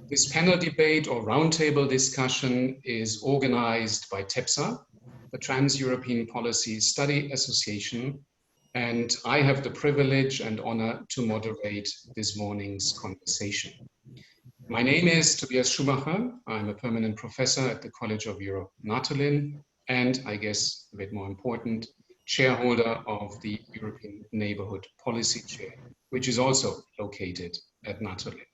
This panel debate or roundtable discussion is organized by TEPSA, the Trans-European Policy Study Association, and I have the privilege and honor to moderate this morning's conversation. My name is Tobias Schumacher. I'm a permanent professor at the College of Europe, Natolin, and I guess a bit more important, shareholder of the European Neighbourhood Policy Chair, which is also located at Natolin.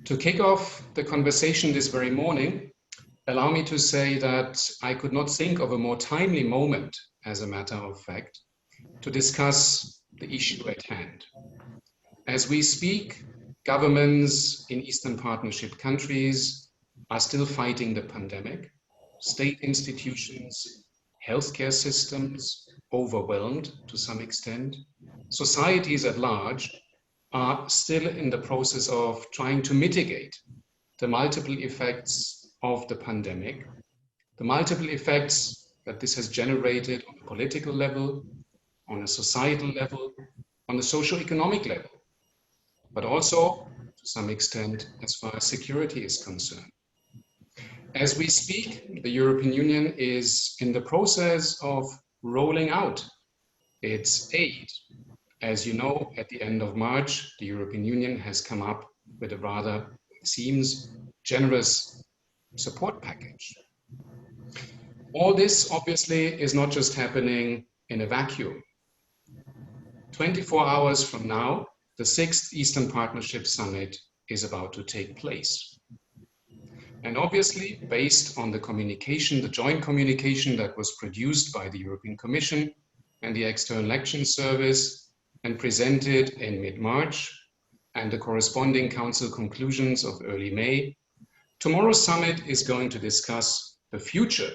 To kick off the conversation this very morning, allow me to say that I could not think of a more timely moment, as a matter of fact, to discuss the issue at hand. As we speak, governments in Eastern Partnership countries are still fighting the pandemic. State institutions, healthcare systems, overwhelmed to some extent. Societies at large are still in the process of trying to mitigate the multiple effects of the pandemic, the multiple effects that this has generated on a political level, on a societal level, on a socio-economic level, but also to some extent as far as security is concerned. As we speak, the European Union is in the process of rolling out its aid. As you know, at the end of March, the European Union has come up with a rather, it seems, generous support package. All this obviously is not just happening in a vacuum. 24 hours from now, the 6th Eastern Partnership Summit is about to take place. And obviously, based on the communication, the joint communication that was produced by the European Commission and the External Action Service and presented in mid-March, and the corresponding Council conclusions of early May, tomorrow's summit is going to discuss the future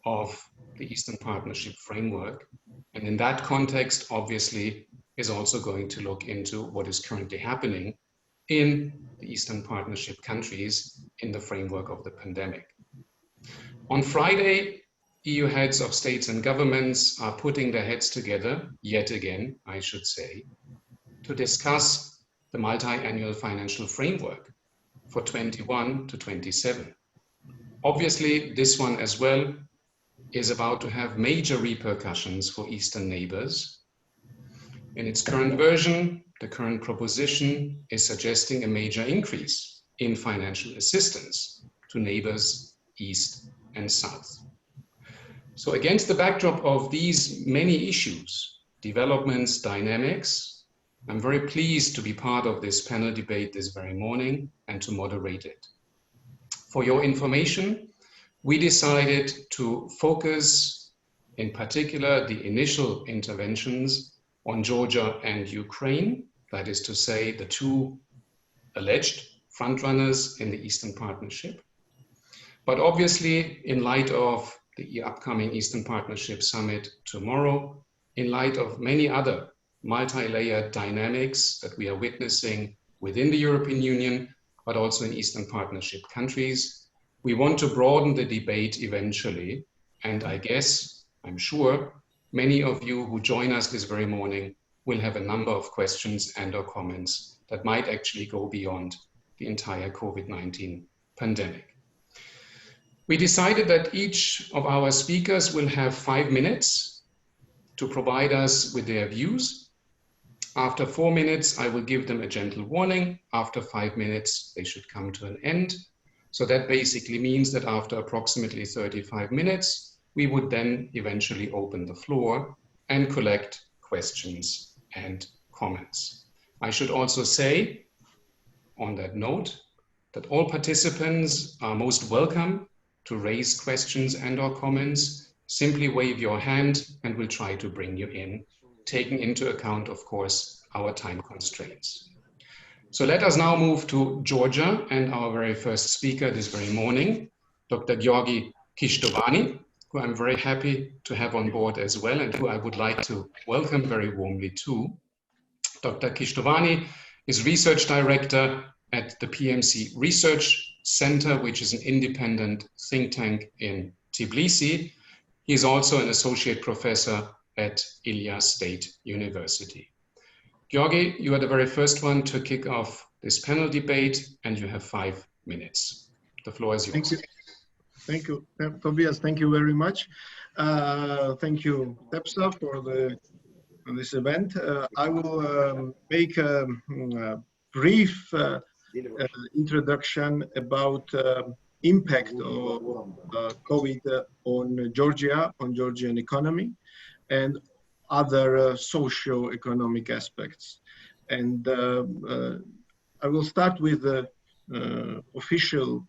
of the Eastern Partnership framework. And in that context, obviously, is also going to look into what is currently happening in the Eastern Partnership countries in the framework of the pandemic. On Friday, EU heads of states and governments are putting their heads together, yet again, I should say, to discuss the multi-annual financial framework for 21 to 27. Obviously, this one as well is about to have major repercussions for Eastern neighbors. In its current version, the current proposition is suggesting a major increase in financial assistance to neighbors East and South. So against the backdrop of these many issues, developments, dynamics, I'm very pleased to be part of this panel debate this very morning and to moderate it. For your information, we decided to focus in particular the initial interventions on Georgia and Ukraine, that is to say the two alleged frontrunners in the Eastern Partnership. But obviously, in light of the upcoming Eastern Partnership Summit tomorrow, in light of many other multi-layered dynamics that we are witnessing within the European Union, but also in Eastern Partnership countries, we want to broaden the debate eventually. And I guess, I'm sure, many of you who join us this very morning will have a number of questions and/or comments that might actually go beyond the entire COVID-19 pandemic. We decided that each of our speakers will have 5 minutes to provide us with their views. After 4 minutes, I will give them a gentle warning. After 5 minutes, they should come to an end. So that basically means that after approximately 35 minutes, we would then eventually open the floor and collect questions and comments. I should also say, on that note, that all participants are most welcome to raise questions and/or comments. Simply wave your hand and we'll try to bring you in, taking into account, of course, our time constraints. So let us now move to Georgia and our very first speaker this very morning, Dr. Giorgi Khishtovani, who I'm very happy to have on board as well and who I would like to welcome very warmly too. Dr. Khishtovani is Research Director at the PMC Research Center, which is an independent think tank in Tbilisi. He is also an associate professor at Ilia State University. Giorgi, you are the very first one to kick off this panel debate, and you have 5 minutes. The floor is yours. Thank you. Thank you, Tobias. Thank you very much. Thank you, TEPSA, for this event. I will make a brief introduction about impact of COVID on Georgia, on Georgian economy, and other socio-economic aspects. And I will start with the official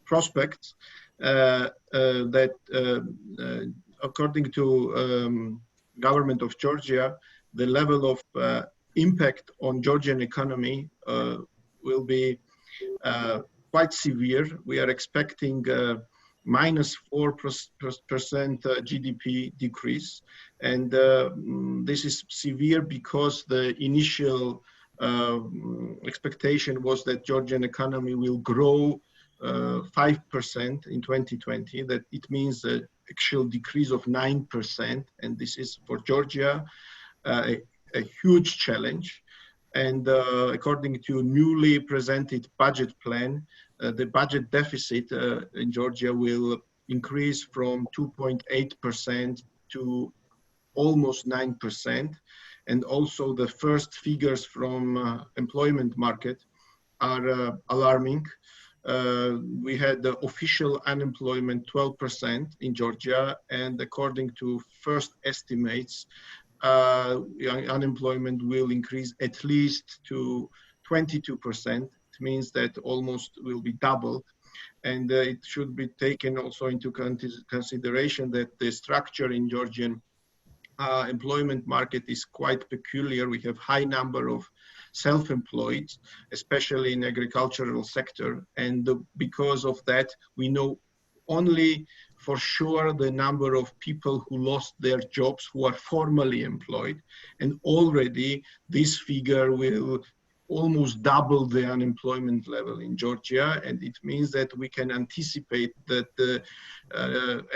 prospects that according to government of Georgia, the level of impact on Georgian economy will be quite severe. We are expecting -4% GDP decrease, and this is severe because the initial expectation was that Georgian economy will grow 5% in 2020. That it means an actual decrease of 9%, and this is for Georgia a huge challenge. And according to newly presented budget plan, the budget deficit in Georgia will increase from 2.8% to almost 9%. And also the first figures from employment market are alarming. We had the official unemployment 12% in Georgia, and according to first estimates, unemployment will increase at least to 22%. It means that almost will be double. And it should be taken also into consideration that the structure in Georgian employment market is quite peculiar. We have high number of self-employed, especially in agricultural sector. And because of that, we know only for sure the number of people who lost their jobs who are formally employed. And already this figure will almost double the unemployment level in Georgia. And it means that we can anticipate that the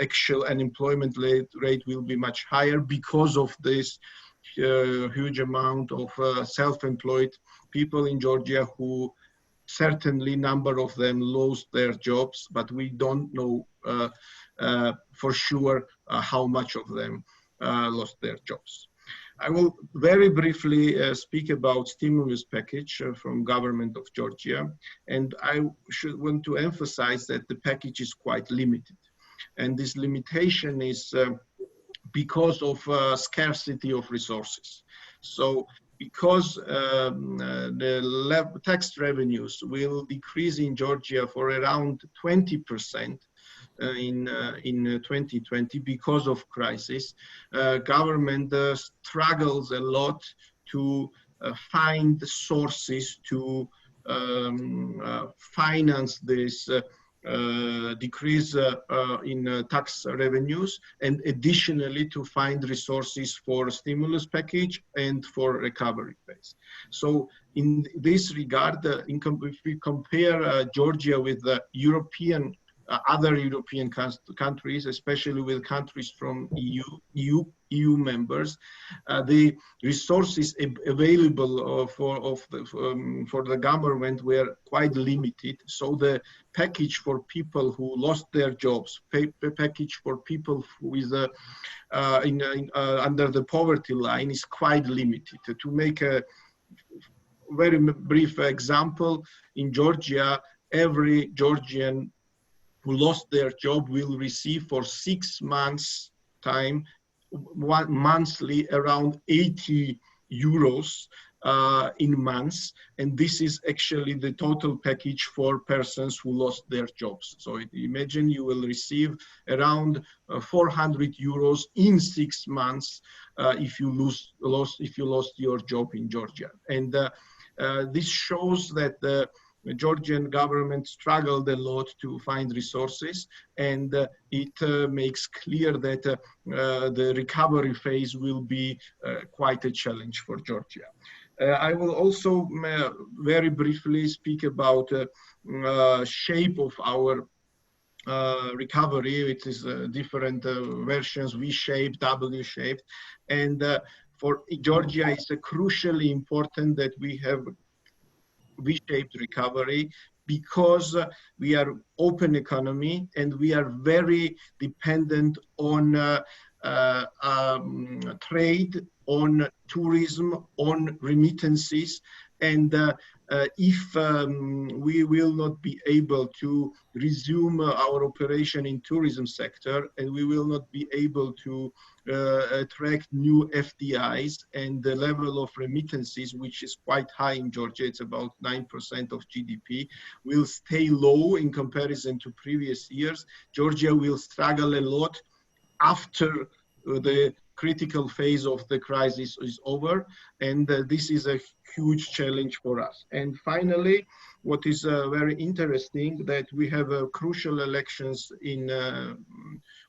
actual unemployment rate will be much higher because of this huge amount of self-employed people in Georgia, who certainly number of them lost their jobs, but we don't know for sure how much of them lost their jobs. I will very briefly speak about stimulus package from government of Georgia, and I want to emphasize that the package is quite limited, and this limitation is because of scarcity of resources. So because the tax revenues will decrease in Georgia for around 20% in 2020 because of crisis, government struggles a lot to find sources to finance this decrease in tax revenues, and additionally to find resources for stimulus package and for recovery phase. So in this regard, if we compare Georgia with the other European countries, especially with countries from EU members, the resources available for the government were quite limited. So the package for people who lost their jobs, package for people with under the poverty line is quite limited. To make a very brief example, in Georgia, every Georgian who lost their job will receive for 6 months time, monthly around 80 euros in months. And this is actually the total package for persons who lost their jobs. So imagine you will receive around 400 euros in 6 months if you lost your job in Georgia. And this shows that the Georgian government struggled a lot to find resources, and it makes clear that the recovery phase will be quite a challenge for Georgia. I will also very briefly speak about shape of our recovery. It is different versions, V-shaped, W-shaped. And for Georgia, it's crucially important that we have V-shaped recovery, because we are open economy and we are very dependent on trade, on tourism, on remittances. And if we will not be able to resume our operation in tourism sector, and we will not be able to attract new FDIs, and the level of remittances, which is quite high in Georgia, it's about 9% of GDP, will stay low in comparison to previous years. Georgia will struggle a lot after the critical phase of the crisis is over, and this is a huge challenge for us. And finally, what is very interesting, that we have crucial elections in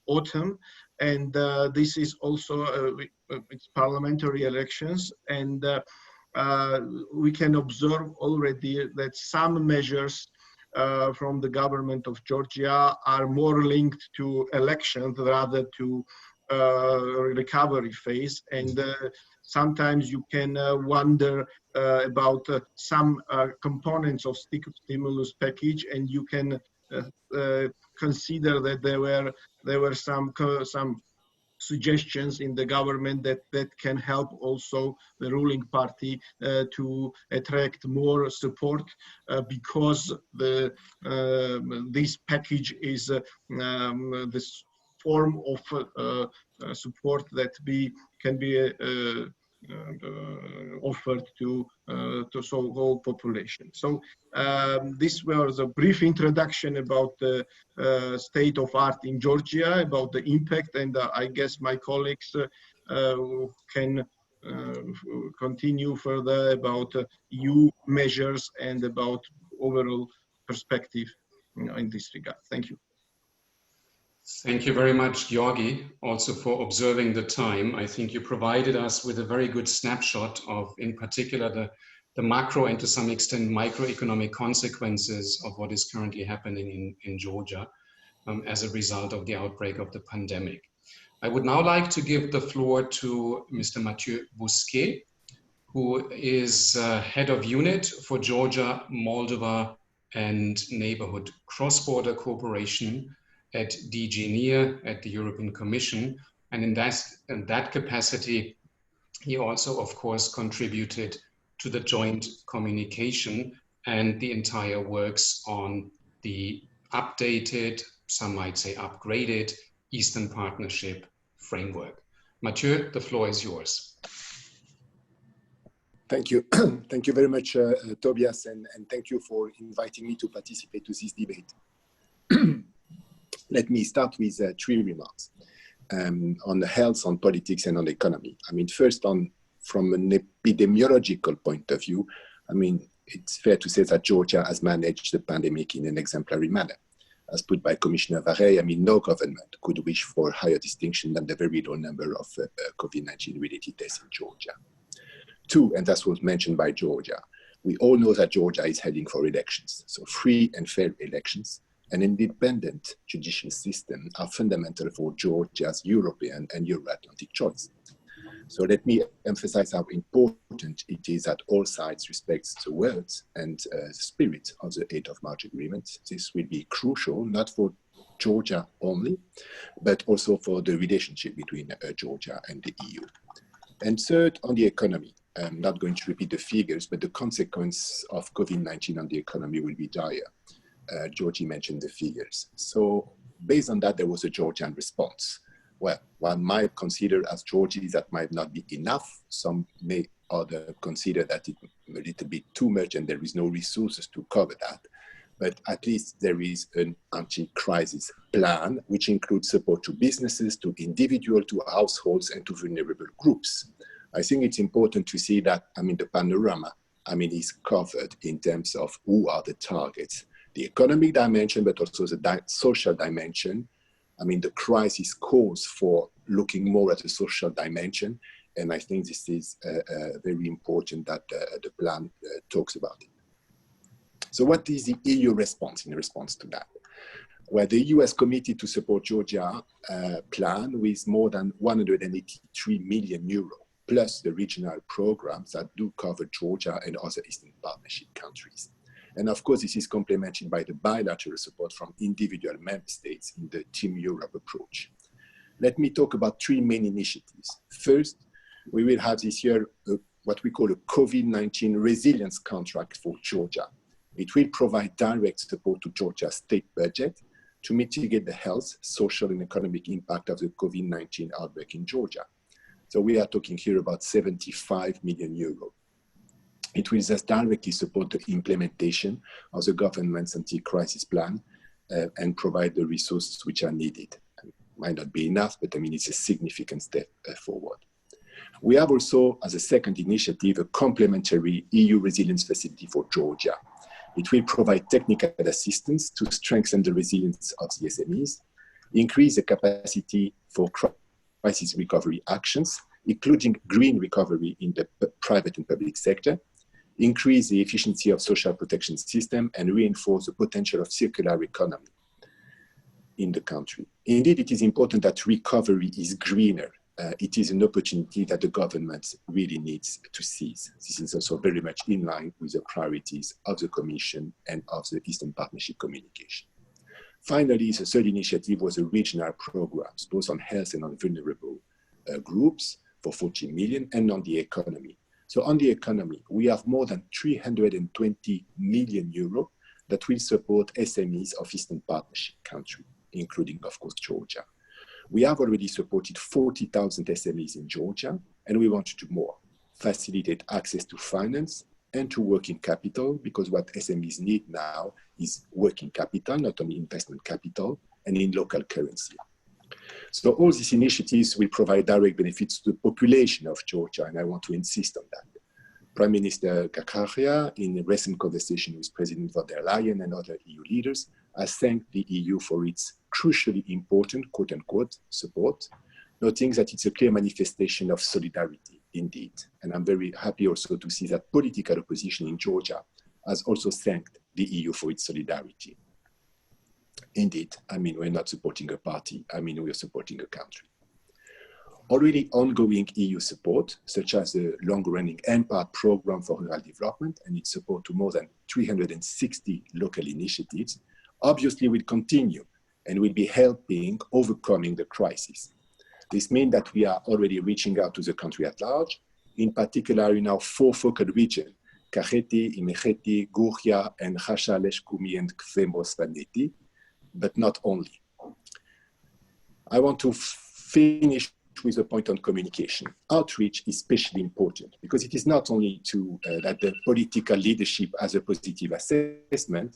autumn, and this is also it's parliamentary elections, and we can observe already that some measures from the government of Georgia are more linked to elections rather to recovery phase. And sometimes you can wonder about some components of stimulus package, and you can consider that there were some suggestions in the government that can help also the ruling party to attract more support, because this package is this form of support that can be offered to whole population. So this was a brief introduction about the state of art in Georgia, about the impact, and I guess my colleagues can continue further about EU measures and about overall perspective in this regard. Thank you. Thank you very much, Giorgi, also for observing the time. I think you provided us with a very good snapshot of, in particular, the macro and to some extent microeconomic consequences of what is currently happening in Georgia as a result of the outbreak of the pandemic. I would now like to give the floor to Mr. Mathieu Bousquet, who is head of unit for Georgia, Moldova, and neighborhood cross-border cooperation at DG NEAR at the European Commission. And in that capacity, he also, of course, contributed to the joint communication and the entire works on the updated, some might say upgraded, Eastern Partnership framework. Mathieu, the floor is yours. Thank you. Thank you very much, Tobias, and thank you for inviting me to participate to this debate. Let me start with 3 remarks on the health, on politics, and on the economy. I mean, first, from an epidemiological point of view, I mean, it's fair to say that Georgia has managed the pandemic in an exemplary manner. As put by Commissioner Varey, I mean, no government could wish for higher distinction than the very low number of COVID-19 related deaths in Georgia. 2, and that was mentioned by Georgia, we all know that Georgia is heading for elections. So free and fair elections, an independent judicial system are fundamental for Georgia's European and Euro-Atlantic choice. So let me emphasize how important it is that all sides respect the words and the spirit of the 8th of March agreement. This will be crucial, not for Georgia only, but also for the relationship between Georgia and the EU. And third, on the economy. I'm not going to repeat the figures, but the consequence of COVID-19 on the economy will be dire. Giorgi mentioned the figures. So based on that, there was a Georgian response. Well, one might consider as Georgi that might not be enough. Some may other consider that it's a little bit too much and there is no resources to cover that. But at least there is an anti-crisis plan, which includes support to businesses, to individuals, to households, and to vulnerable groups. I think it's important to see that, I mean, the panorama, I mean, is covered in terms of who are the targets. The economic dimension, but also the social dimension. I mean, the crisis calls for looking more at the social dimension, and I think this is very important that the plan talks about it. So what is the EU response in response to that? where the EU has committed to support Georgia plan with more than 183 million euro, plus the regional programs that do cover Georgia and other Eastern Partnership countries. And of course, this is complemented by the bilateral support from individual member states in the Team Europe approach. Let me talk about three main initiatives. First, we will have this year what we call a COVID-19 resilience contract for Georgia. It will provide direct support to Georgia's state budget to mitigate the health, social, and economic impact of the COVID-19 outbreak in Georgia. So we are talking here about 75 million euros. It will thus directly support the implementation of the government's anti-crisis plan and provide the resources which are needed. It might not be enough, but I mean, it's a significant step forward. We have also, as a second initiative, a complementary EU resilience facility for Georgia. It will provide technical assistance to strengthen the resilience of the SMEs, increase the capacity for crisis recovery actions, including green recovery in the private and public sector, increase the efficiency of social protection system, and reinforce the potential of circular economy in the country. Indeed, it is important that recovery is greener. It is an opportunity that the government really needs to seize. This is also very much in line with the priorities of the Commission and of the Eastern Partnership communication. Finally, the third initiative was the regional programs, both on health and on vulnerable groups for 40 million, and on the economy. So on the economy, we have more than 320 million euro that will support SMEs of Eastern Partnership countries, including, of course, Georgia. We have already supported 40,000 SMEs in Georgia, and we want to do more, facilitate access to finance and to working capital, because what SMEs need now is working capital, not only investment capital, and in local currency. So all these initiatives will provide direct benefits to the population of Georgia, and I want to insist on that. Prime Minister Kakaria, in a recent conversation with President von der Leyen and other EU leaders, has thanked the EU for its crucially important, quote-unquote, support, noting that it's a clear manifestation of solidarity, indeed. And I'm very happy also to see that political opposition in Georgia has also thanked the EU for its solidarity. Indeed, I mean, we're not supporting a party, I mean, we're supporting a country. Already ongoing EU support, such as the long-running MPART program for rural development and its support to more than 360 local initiatives, obviously will continue and will be helping overcoming the crisis. This means that we are already reaching out to the country at large, in particular in our four focal regions, Kakheti, Imecheti, Gurgia, and Khasha, Leshkumi, and Kfemo-Svaneti, but not only. I want to finish with a point on communication. Outreach is especially important because it is not only that the political leadership has a positive assessment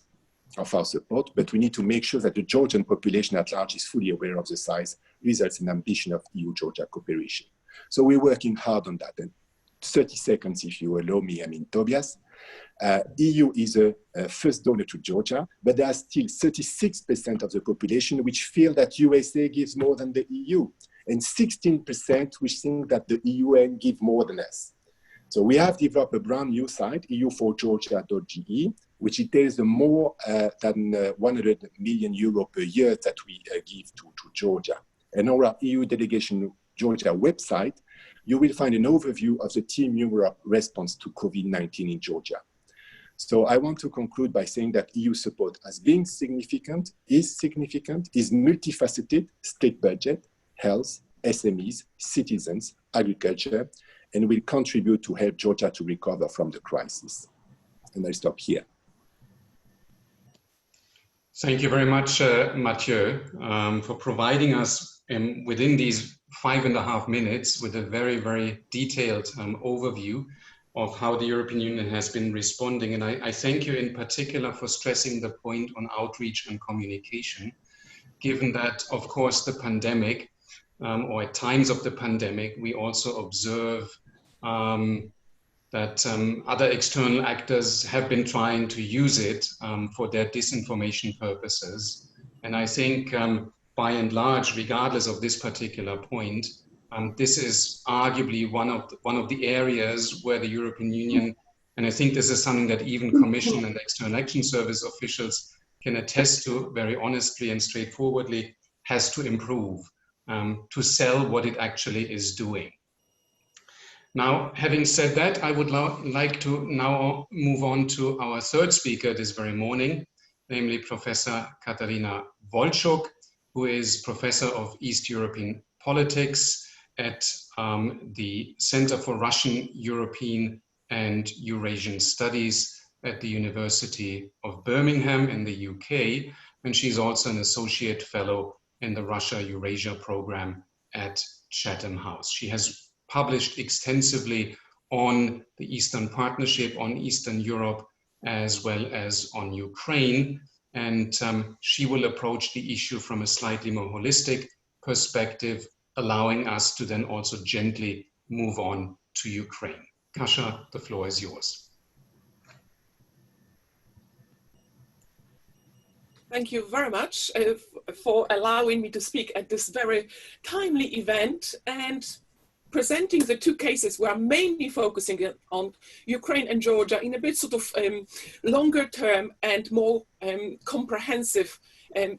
of our support, but we need to make sure that the Georgian population at large is fully aware of the size, results, and ambition of EU-Georgia cooperation. So we're working hard on that. And 30 seconds, if you allow me, I mean, Tobias. EU is a first donor to Georgia, but there are still 36% of the population which feel that USA gives more than the EU, and 16% which think that the UN give more than us. So we have developed a brand new site, EU4Georgia.ge, which details the more than 100 million euro per year that we give to Georgia. And on our EU delegation Georgia website, you will find an overview of the Team Europe response to COVID-19 in Georgia. So I want to conclude by saying that EU support has been significant, is multifaceted, state budget, health, SMEs, citizens, agriculture, and will contribute to help Georgia to recover from the crisis. And I'll stop here. Thank you very much, Mathieu, for providing us within these 5.5 minutes with a very, very detailed overview of how the European Union has been responding. And I thank you in particular for stressing the point on outreach and communication, given that, of course, the pandemic, or at times of the pandemic, we also observe that other external actors have been trying to use it for their disinformation purposes. And I think by and large, regardless of this particular point, this is arguably one of the areas where the European Union, and I think this is something that even Commission and External Action Service officials can attest to very honestly and straightforwardly, has to improve to sell what it actually is doing. Now, having said that, I would like to now move on to our third speaker this very morning, namely Professor Katarina Volchuk, who is Professor of East European Politics at the Center for Russian, European and Eurasian Studies at the University of Birmingham in the UK. And she's also an Associate Fellow in the Russia-Eurasia program at Chatham House. She has published extensively on the Eastern Partnership, on Eastern Europe, as well as on Ukraine. And she will approach the issue from a slightly more holistic perspective, allowing us to then also gently move on to Ukraine. Kasia, the floor is yours. Thank you very much for allowing me to speak at this very timely event and presenting the two cases. We are mainly focusing on Ukraine and Georgia in a bit sort of longer term and more comprehensive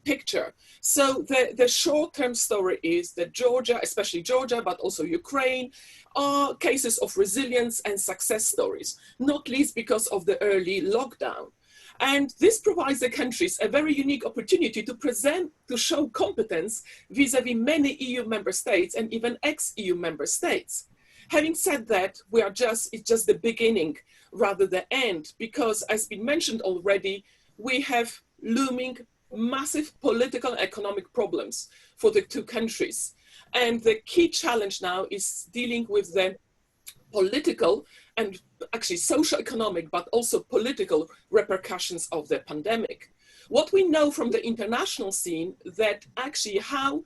picture. So the short-term story is that Georgia, especially Georgia, but also Ukraine, are cases of resilience and success stories, not least because of the early lockdown. And this provides the countries a very unique opportunity to show competence vis-a-vis many EU member states and even ex-EU member states. Having said that, it's just the beginning rather the end, because as been mentioned already, we have looming massive political and economic problems for the two countries. And the key challenge now is dealing with the political and actually socio-economic, but also political repercussions of the pandemic. What we know from the international scene that actually how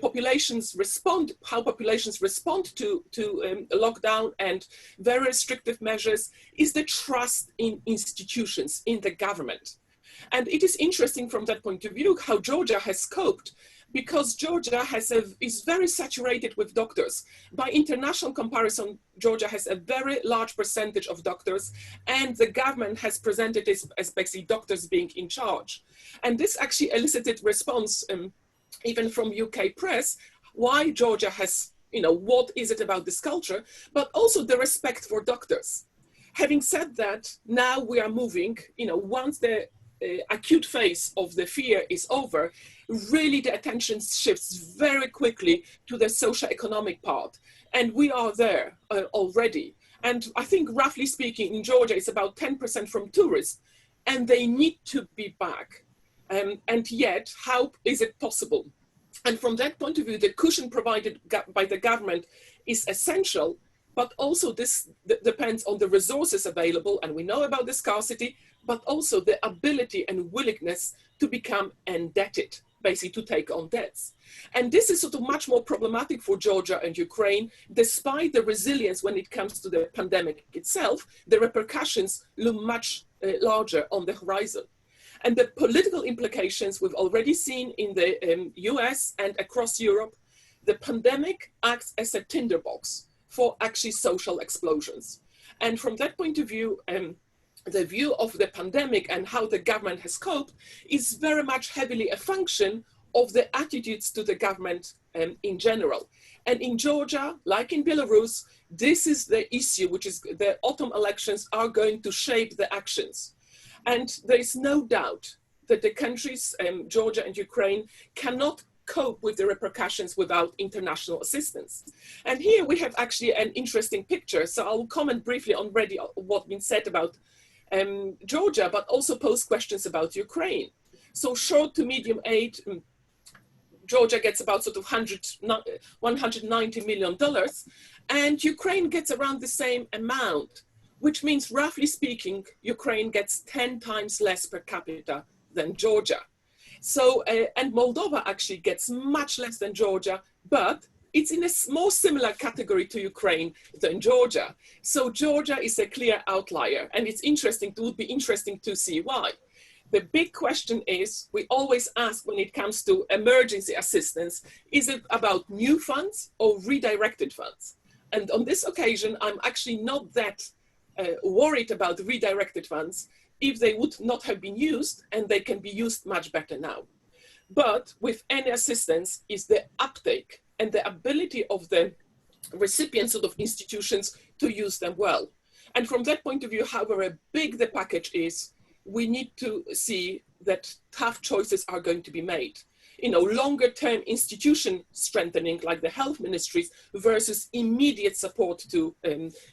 populations respond to lockdown and very restrictive measures is the trust in institutions, in the government. And it is interesting from that point of view how Georgia has coped, because Georgia is very saturated with doctors. By international comparison, Georgia has a very large percentage of doctors, and the government has presented this as basically doctors being in charge. And this actually elicited response even from UK press, why Georgia has, what is it about this culture, but also the respect for doctors. Having said that, now we are moving, once the acute phase of the fear is over, really the attention shifts very quickly to the socio-economic part. And we are there already. And I think roughly speaking, in Georgia, it's about 10% from tourists, and they need to be back. And yet, how is it possible? And from that point of view, the cushion provided by the government is essential, but also this depends on the resources available, and we know about the scarcity, but also the ability and willingness to become indebted, basically to take on debts. And this is sort of much more problematic for Georgia and Ukraine, despite the resilience when it comes to the pandemic itself. The repercussions loom much larger on the horizon. And the political implications we've already seen in the US and across Europe. The pandemic acts as a tinderbox for actually social explosions. And from that point of view, the view of the pandemic and how the government has coped is very much heavily a function of the attitudes to the government in general. And in Georgia, like in Belarus, this is the issue, which is the autumn elections are going to shape the actions. And there is no doubt that the countries, Georgia and Ukraine, cannot cope with the repercussions without international assistance. And here we have actually an interesting picture. So I'll comment briefly on already what's been said about Georgia, but also pose questions about Ukraine. So short to medium aid, Georgia gets about sort of $190 million, and Ukraine gets around the same amount, which means roughly speaking, Ukraine gets 10 times less per capita than Georgia. So, and Moldova actually gets much less than Georgia, but it's in a more similar category to Ukraine than Georgia. So Georgia is a clear outlier, and it would be interesting to see why. The big question is, we always ask when it comes to emergency assistance, is it about new funds or redirected funds? And on this occasion, I'm actually not that worried about redirected funds. if they would not have been used, and they can be used much better now. But with any assistance is the uptake and the ability of the recipients of institutions to use them well. And from that point of view, however big the package is, we need to see that tough choices are going to be made. Longer term institution strengthening like the health ministries versus immediate support to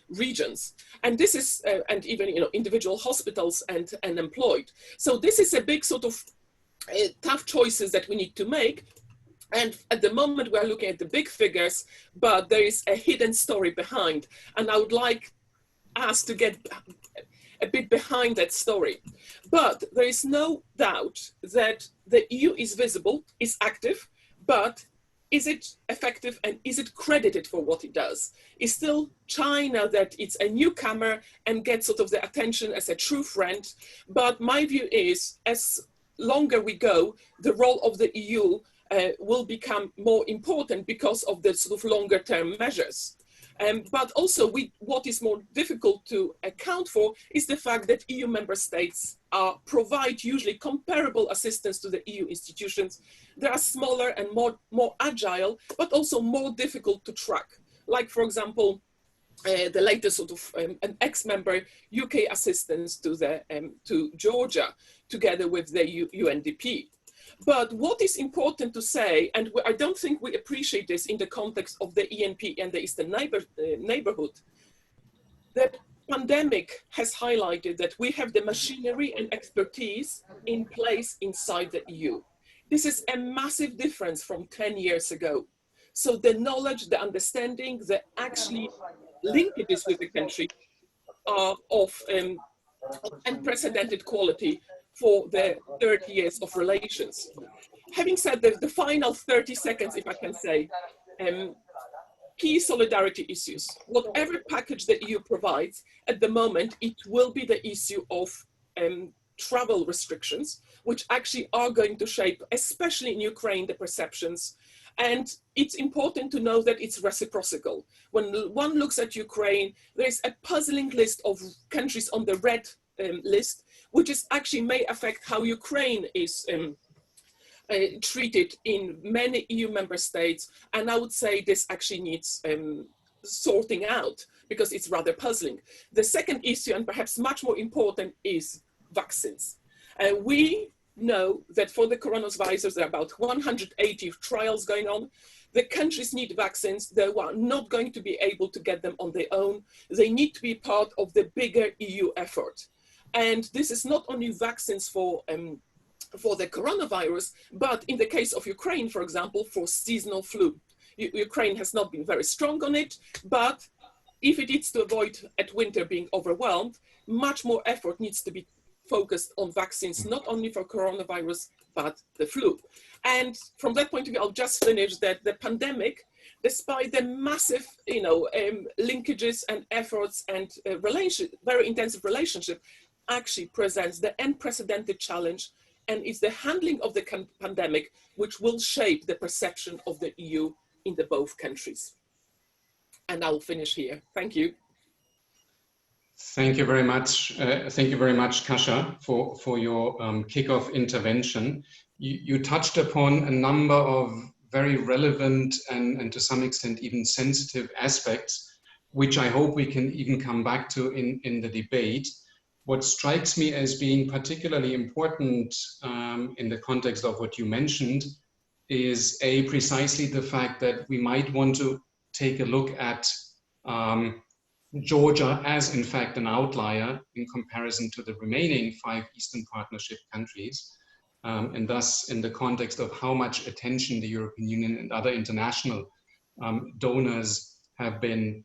regions. And this is, and even individual hospitals and employed. So this is a big sort of tough choices that we need to make. And at the moment we're looking at the big figures, but there is a hidden story behind. And I would like us to get a bit behind that story. But there is no doubt that the EU is visible, is active, but is it effective and is it credited for what it does? Is still China that it's a newcomer and gets sort of the attention as a true friend? But my view is, as longer we go, the role of the EU will become more important because of the sort of longer term measures. But also what is more difficult to account for is the fact that EU member states provide usually comparable assistance to the EU institutions. They are smaller and more agile, but also more difficult to track. Like, for example, the latest sort of an ex-member UK assistance to Georgia, together with the UNDP. But what is important to say, and I don't think we appreciate this in the context of the ENP and the Eastern neighborhood, that pandemic has highlighted that we have the machinery and expertise in place inside the EU. This is a massive difference from 10 years ago. So the knowledge, the understanding, the actually linkages with the country are of unprecedented quality for the 30 years of relations. Having said that, the final 30 seconds, if I can say, key solidarity issues. Whatever package the EU provides, at the moment, it will be the issue of travel restrictions, which actually are going to shape, especially in Ukraine, the perceptions. And it's important to know that it's reciprocal. When one looks at Ukraine, there's a puzzling list of countries on the red list, which is actually may affect how Ukraine is treated in many EU member states. And I would say this actually needs sorting out because it's rather puzzling. The second issue, and perhaps much more important, is vaccines. We know that for the coronavirus, there are about 180 trials going on. The countries need vaccines. They are not going to be able to get them on their own. They need to be part of the bigger EU effort. And this is not only vaccines for the coronavirus, but in the case of Ukraine, for example, for seasonal flu. Ukraine has not been very strong on it, but if it needs to avoid at winter being overwhelmed, much more effort needs to be focused on vaccines, not only for coronavirus, but the flu. And from that point of view, I'll just finish that the pandemic, despite the massive, linkages and efforts and very intensive relationship, actually presents the unprecedented challenge, and it's the handling of the pandemic which will shape the perception of the EU in the both countries. And I'll finish here. Thank you. Thank you very much. Thank you very much, Kasia, for your kickoff intervention. You touched upon a number of very relevant and to some extent even sensitive aspects, which I hope we can even come back to in the debate. What strikes me as being particularly important in the context of what you mentioned is precisely the fact that we might want to take a look at Georgia as in fact an outlier in comparison to the remaining 5 Eastern Partnership countries, and thus in the context of how much attention the European Union and other international donors have been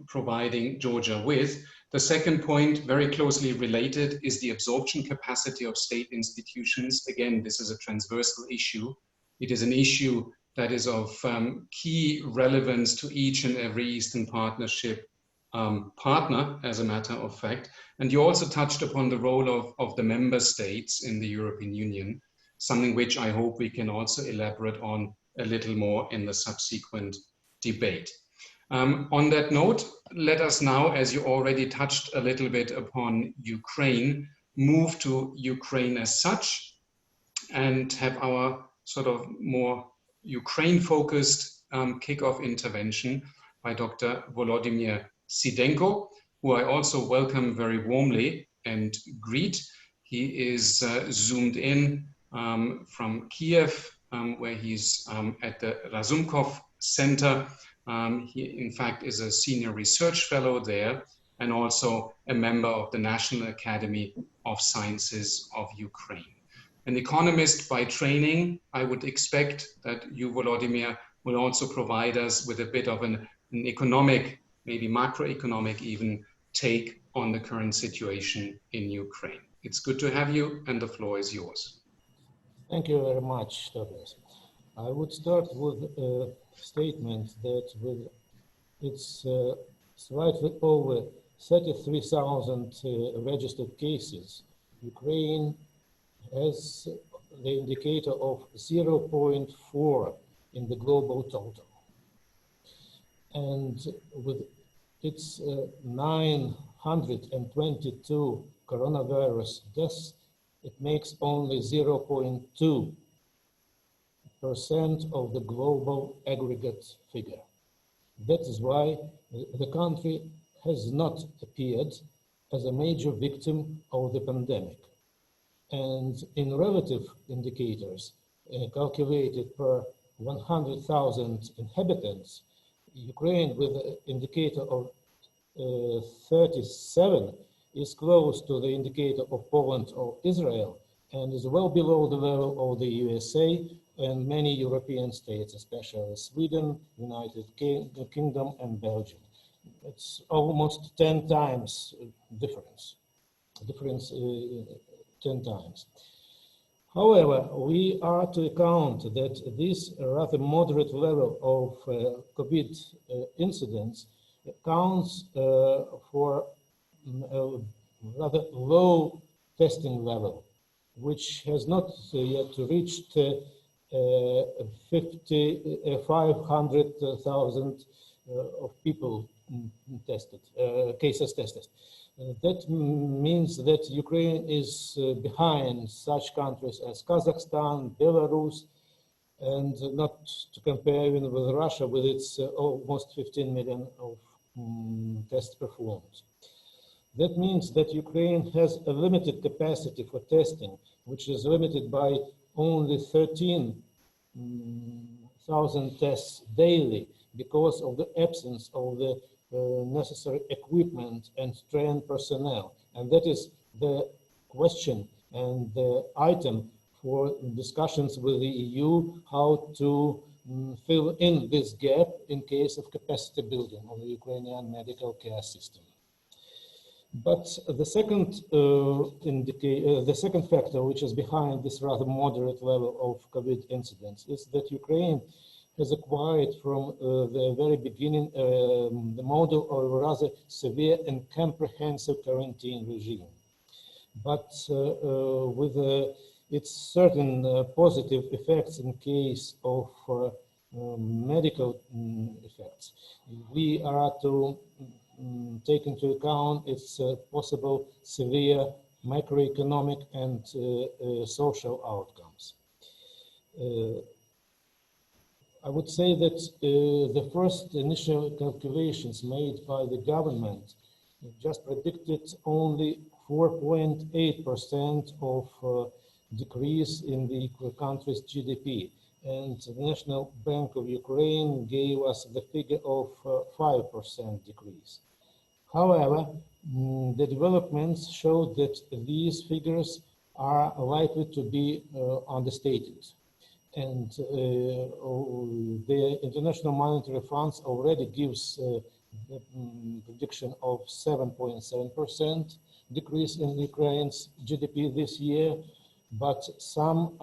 providing Georgia with. The second point, very closely related, is the absorption capacity of state institutions. Again, this is a transversal issue. It is an issue that is of key relevance to each and every Eastern Partnership partner, as a matter of fact. And you also touched upon the role of the member states in the European Union, something which I hope we can also elaborate on a little more in the subsequent debate. On that note, let us now, as you already touched a little bit upon Ukraine, move to Ukraine as such and have our sort of more Ukraine-focused kickoff intervention by Dr. Volodymyr Sidenko, who I also welcome very warmly and greet. He is zoomed in from Kiev, where he's at the Razumkov Center. He, in fact, is a senior research fellow there and also a member of the National Academy of Sciences of Ukraine. An economist by training, I would expect that you, Volodymyr, will also provide us with a bit of an economic, maybe macroeconomic even, take on the current situation in Ukraine. It's good to have you, and the floor is yours. Thank you very much, Tobias. I would start with a statement that with its slightly over 33,000 registered cases, Ukraine has the indicator of 0.4 in the global total. And with its 922 coronavirus deaths, it makes only 0.2% of the global aggregate figure. That is why the country has not appeared as a major victim of the pandemic. And in relative indicators, calculated per 100,000 inhabitants, Ukraine with an indicator of 37 is close to the indicator of Poland or Israel and is well below the level of the USA and many European states, especially Sweden, United Kingdom, and Belgium. It's almost 10 times difference 10 times. However, we are to account that this rather moderate level of COVID incidence accounts for a rather low testing level, which has not yet reached 500,000 of people tested, cases tested. That means that Ukraine is behind such countries as Kazakhstan, Belarus, and not to compare even with Russia with its almost 15 million of tests performed. That means that Ukraine has a limited capacity for testing, which is limited by only 13,000 tests daily because of the absence of the necessary equipment and trained personnel. And that is the question and the item for discussions with the EU, how to fill in this gap in case of capacity building of the Ukrainian medical care system. But the second factor which is behind this rather moderate level of COVID incidence is that Ukraine has acquired from the very beginning the model of a rather severe and comprehensive quarantine regime. But with its certain positive effects in case of medical effects, we are to take into account its possible severe macroeconomic and social outcomes. I would say that the first initial calculations made by the government just predicted only 4.8% of decrease in the country's GDP. And the National Bank of Ukraine gave us the figure of 5% decrease. However, the developments showed that these figures are likely to be understated. And the International Monetary Fund already gives the prediction of 7.7% decrease in Ukraine's GDP this year, but some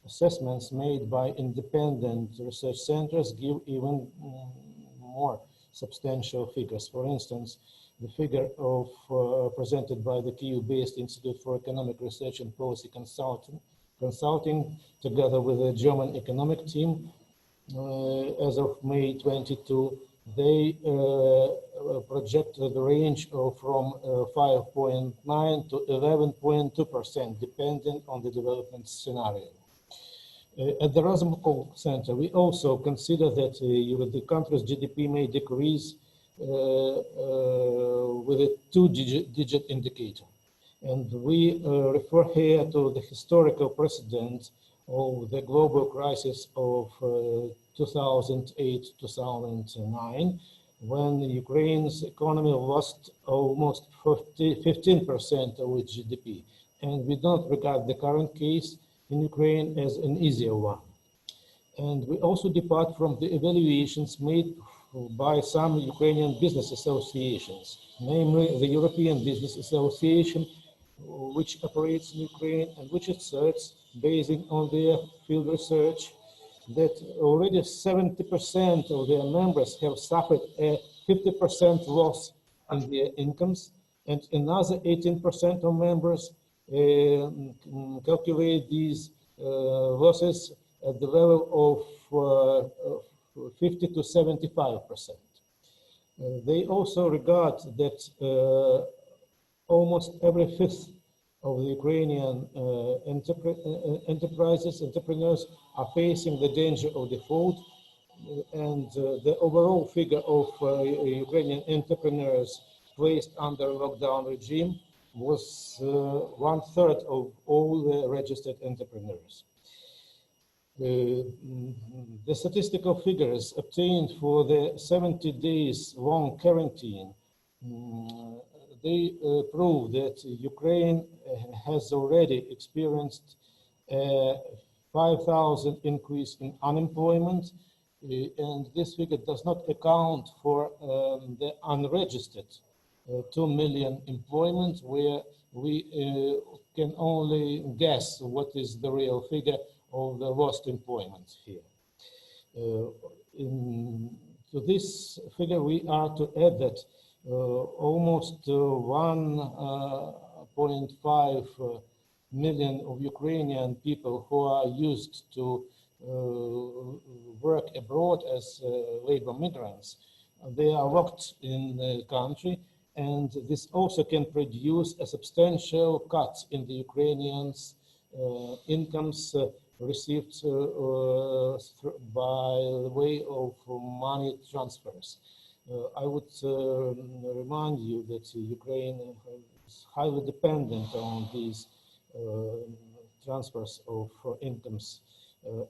assessments made by independent research centers give even more substantial figures. For instance, the figure of presented by the Kyiv-based Institute for Economic Research and Policy Consulting together with the German economic team as of May 22 they project the range from 5.9 to 11.2%, depending on the development scenario. At the Razumkov Center, we also consider that the country's GDP may decrease with a two-digit indicator. And we refer here to the historical precedent of the global crisis of 2008-2009, when Ukraine's economy lost almost 15% of its GDP. And we don't regard the current case in Ukraine as an easier one. And we also depart from the evaluations made by some Ukrainian business associations, namely the European Business Association, which operates in Ukraine and which asserts, basing on their field research, that already 70% of their members have suffered a 50% loss in their incomes, and another 18% of members calculate these losses at the level of 50 to 75%. They also regard that almost every fifth of the Ukrainian entrepreneurs are facing the danger of default, and the overall figure of Ukrainian entrepreneurs placed under lockdown regime was 1/3 of all the registered entrepreneurs. The statistical figures obtained for the 70 days long quarantine, they prove that Ukraine has already experienced a 5,000 increase in unemployment, and this figure does not account for the unregistered 2 million employment, where we can only guess what is the real figure of the lost employment here. To this figure, we are to add that almost 1.5 million of Ukrainian people who are used to work abroad as labor migrants, they are locked in the country, and this also can produce a substantial cut in the Ukrainians' incomes received by the way of money transfers. I would remind you that Ukraine is highly dependent on these transfers of incomes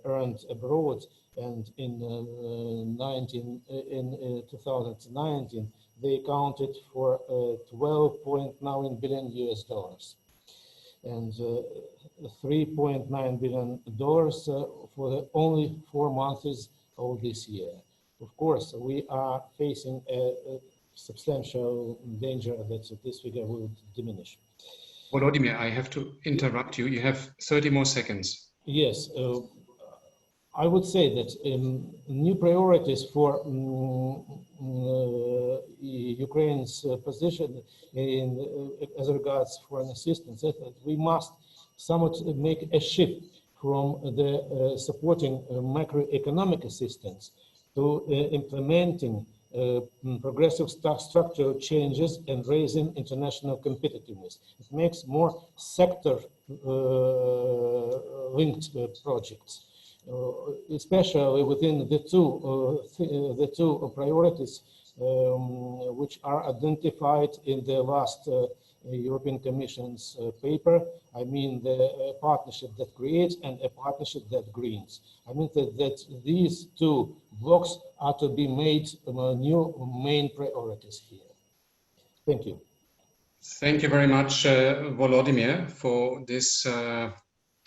earned abroad, and in 2019 they accounted for $12.9 billion and $3.9 billion for the only 4 months of this year. Of course, we are facing a substantial danger that this figure will diminish. Volodymyr, I have to interrupt you. You have 30 more seconds. Yes. I would say that new priorities for Ukraine's position as regards foreign assistance, that we must somewhat make a shift from the supporting macroeconomic assistance to implementing progressive structural changes and raising international competitiveness. It makes more sector-linked projects. Especially within the two priorities which are identified in the last European Commission's paper. I mean the partnership that creates and a partnership that greens. I mean that these two blocks are to be made new main priorities here. Thank you. Thank you very much, Volodymyr, for this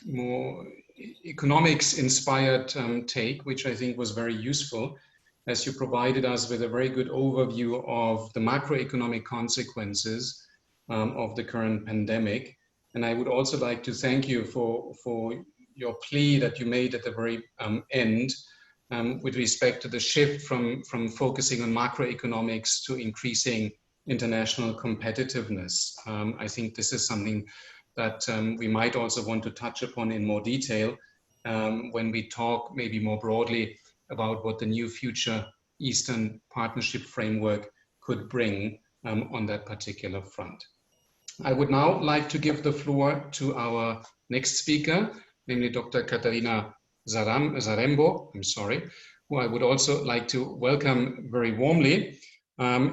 more economics-inspired take, which I think was very useful, as you provided us with a very good overview of the macroeconomic consequences of the current pandemic. And I would also like to thank you for your plea that you made at the very end with respect to the shift from focusing on macroeconomics to increasing international competitiveness. I think this is something that we might also want to touch upon in more detail when we talk maybe more broadly about what the new future Eastern Partnership framework could bring on that particular front. I would now like to give the floor to our next speaker, namely Dr. Katarina Zarembo, who I would also like to welcome very warmly.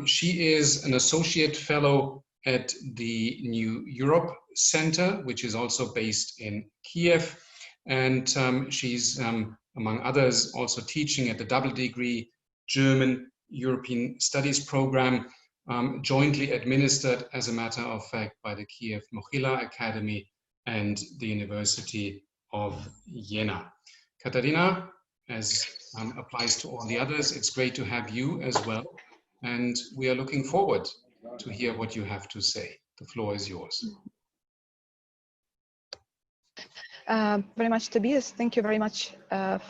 She is an associate fellow at the New Europe Center, which is also based in Kiev. And she's, among others, also teaching at the double degree German European Studies program, jointly administered, as a matter of fact, by the Kiev Mohyla Academy and the University of Jena. Katarina, as applies to all the others, it's great to have you as well. And we are looking forward to hear what you have to say. The floor is yours. Very much, Tobias. Thank you very much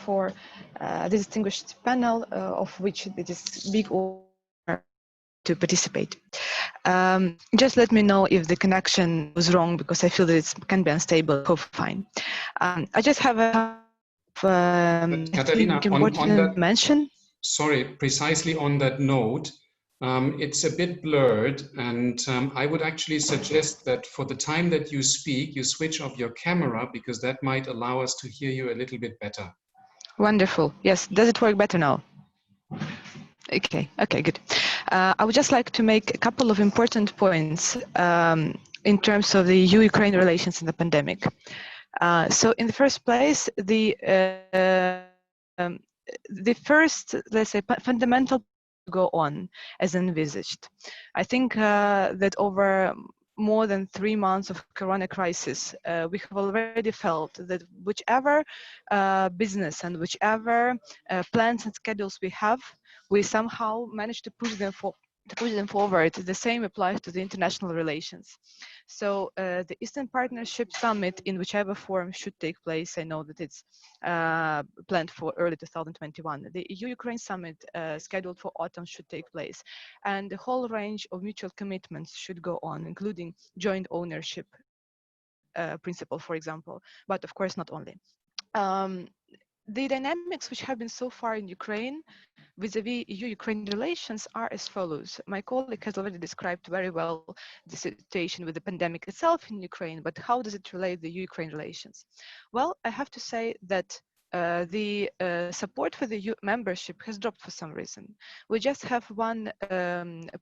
for the distinguished panel, of which it is big honor to participate. Just let me know if the connection was wrong, because I feel that it can be unstable. Hope fine. I just have a Katarina, important on that, mention. Sorry, precisely on that note, it's a bit blurred, and I would actually suggest that for the time that you speak, you switch off your camera, because that might allow us to hear you a little bit better. Wonderful. Yes. Does it work better now? Okay, good. I would just like to make a couple of important points in terms of the EU-Ukraine relations in the pandemic. So in the first place, the first, let's say, fundamental go on as envisaged. I think that over more than 3 months of corona crisis, we have already felt that whichever business and whichever plans and schedules we have, we somehow managed to push them forward. The same applies to the international relations. So the Eastern Partnership Summit, in whichever form, should take place. I know that it's planned for early 2021. The EU-Ukraine Summit, scheduled for autumn, should take place. And the whole range of mutual commitments should go on, including joint ownership principle, for example, but of course not only. The dynamics which have been so far in Ukraine vis-a-vis EU-Ukraine relations are as follows. My colleague has already described very well the situation with the pandemic itself in Ukraine, but how does it relate to the EU-Ukraine relations? Well, I have to say that the support for the EU membership has dropped for some reason. We just have one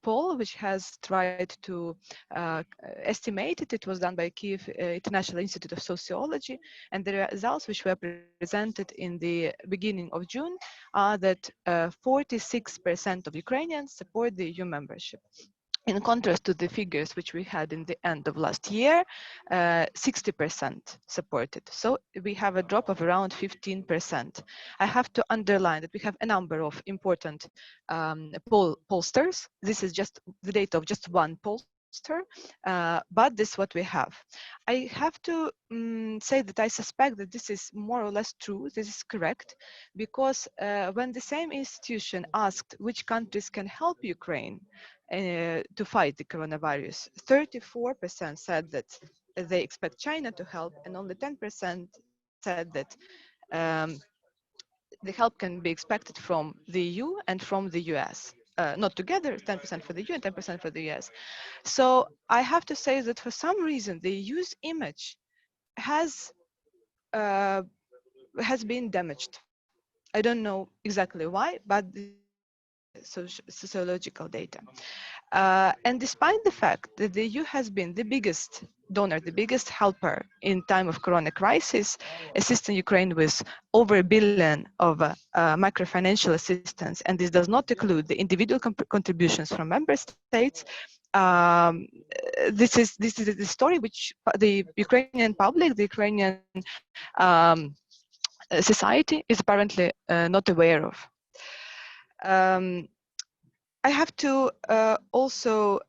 poll which has tried to estimate it. It was done by Kiev International Institute of Sociology, and the results which were presented in the beginning of June are that 46% of Ukrainians support the EU membership. In contrast to the figures which we had in the end of last year, 60% supported. So we have a drop of around 15%. I have to underline that we have a number of important pollsters. This is just the data of just one pollster, but this is what we have. I have to say that I suspect that this is more or less true. This is correct, because when the same institution asked which countries can help Ukraine to fight the coronavirus, 34% said that they expect China to help, and only 10% said that the help can be expected from the EU and from the US. Not together, 10% for the EU and 10% for the US. So I have to say that for some reason, the EU's image has been damaged. I don't know exactly why, but sociological data. And despite the fact that the EU has been the biggest donor, the biggest helper in time of corona crisis, assisting Ukraine with over $1 billion of macrofinancial assistance, and this does not include the individual contributions from member states. This is the story which the Ukrainian public, the Ukrainian society is apparently not aware of. I have to also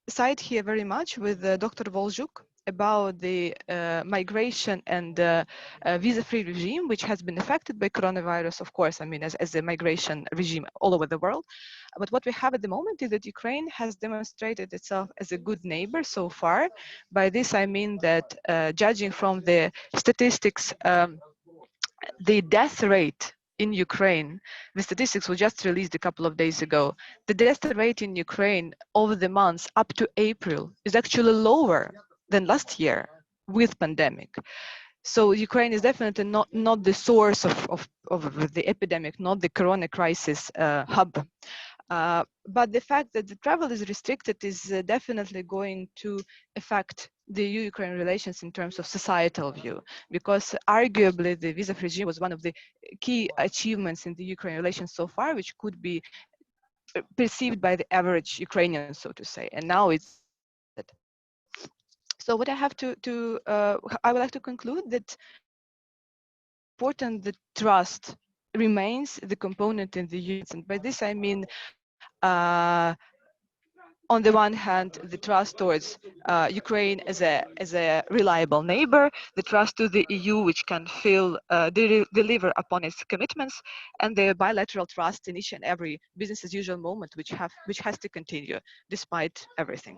side here very much with Dr. Volzhuk about the migration and visa-free regime, which has been affected by coronavirus, of course, I mean, as a migration regime all over the world. But what we have at the moment is that Ukraine has demonstrated itself as a good neighbor so far. By this, I mean that judging from the statistics, the death rate in Ukraine, the statistics were just released a couple of days ago. The death rate in Ukraine over the months up to April is actually lower than last year with pandemic. So Ukraine is definitely not the source of the epidemic, not the corona crisis hub. But the fact that the travel is restricted is definitely going to affect the EU-Ukraine relations in terms of societal view, because arguably the visa regime was one of the key achievements in the Ukraine relations so far, which could be perceived by the average Ukrainian, so to say, and now it's. So what I have I would like to conclude that important that trust remains the component in the union, and by this I mean on the one hand, the trust towards Ukraine as a reliable neighbor, the trust to the EU, which can deliver upon its commitments, and the bilateral trust in each and every business as usual moment, which has to continue despite everything.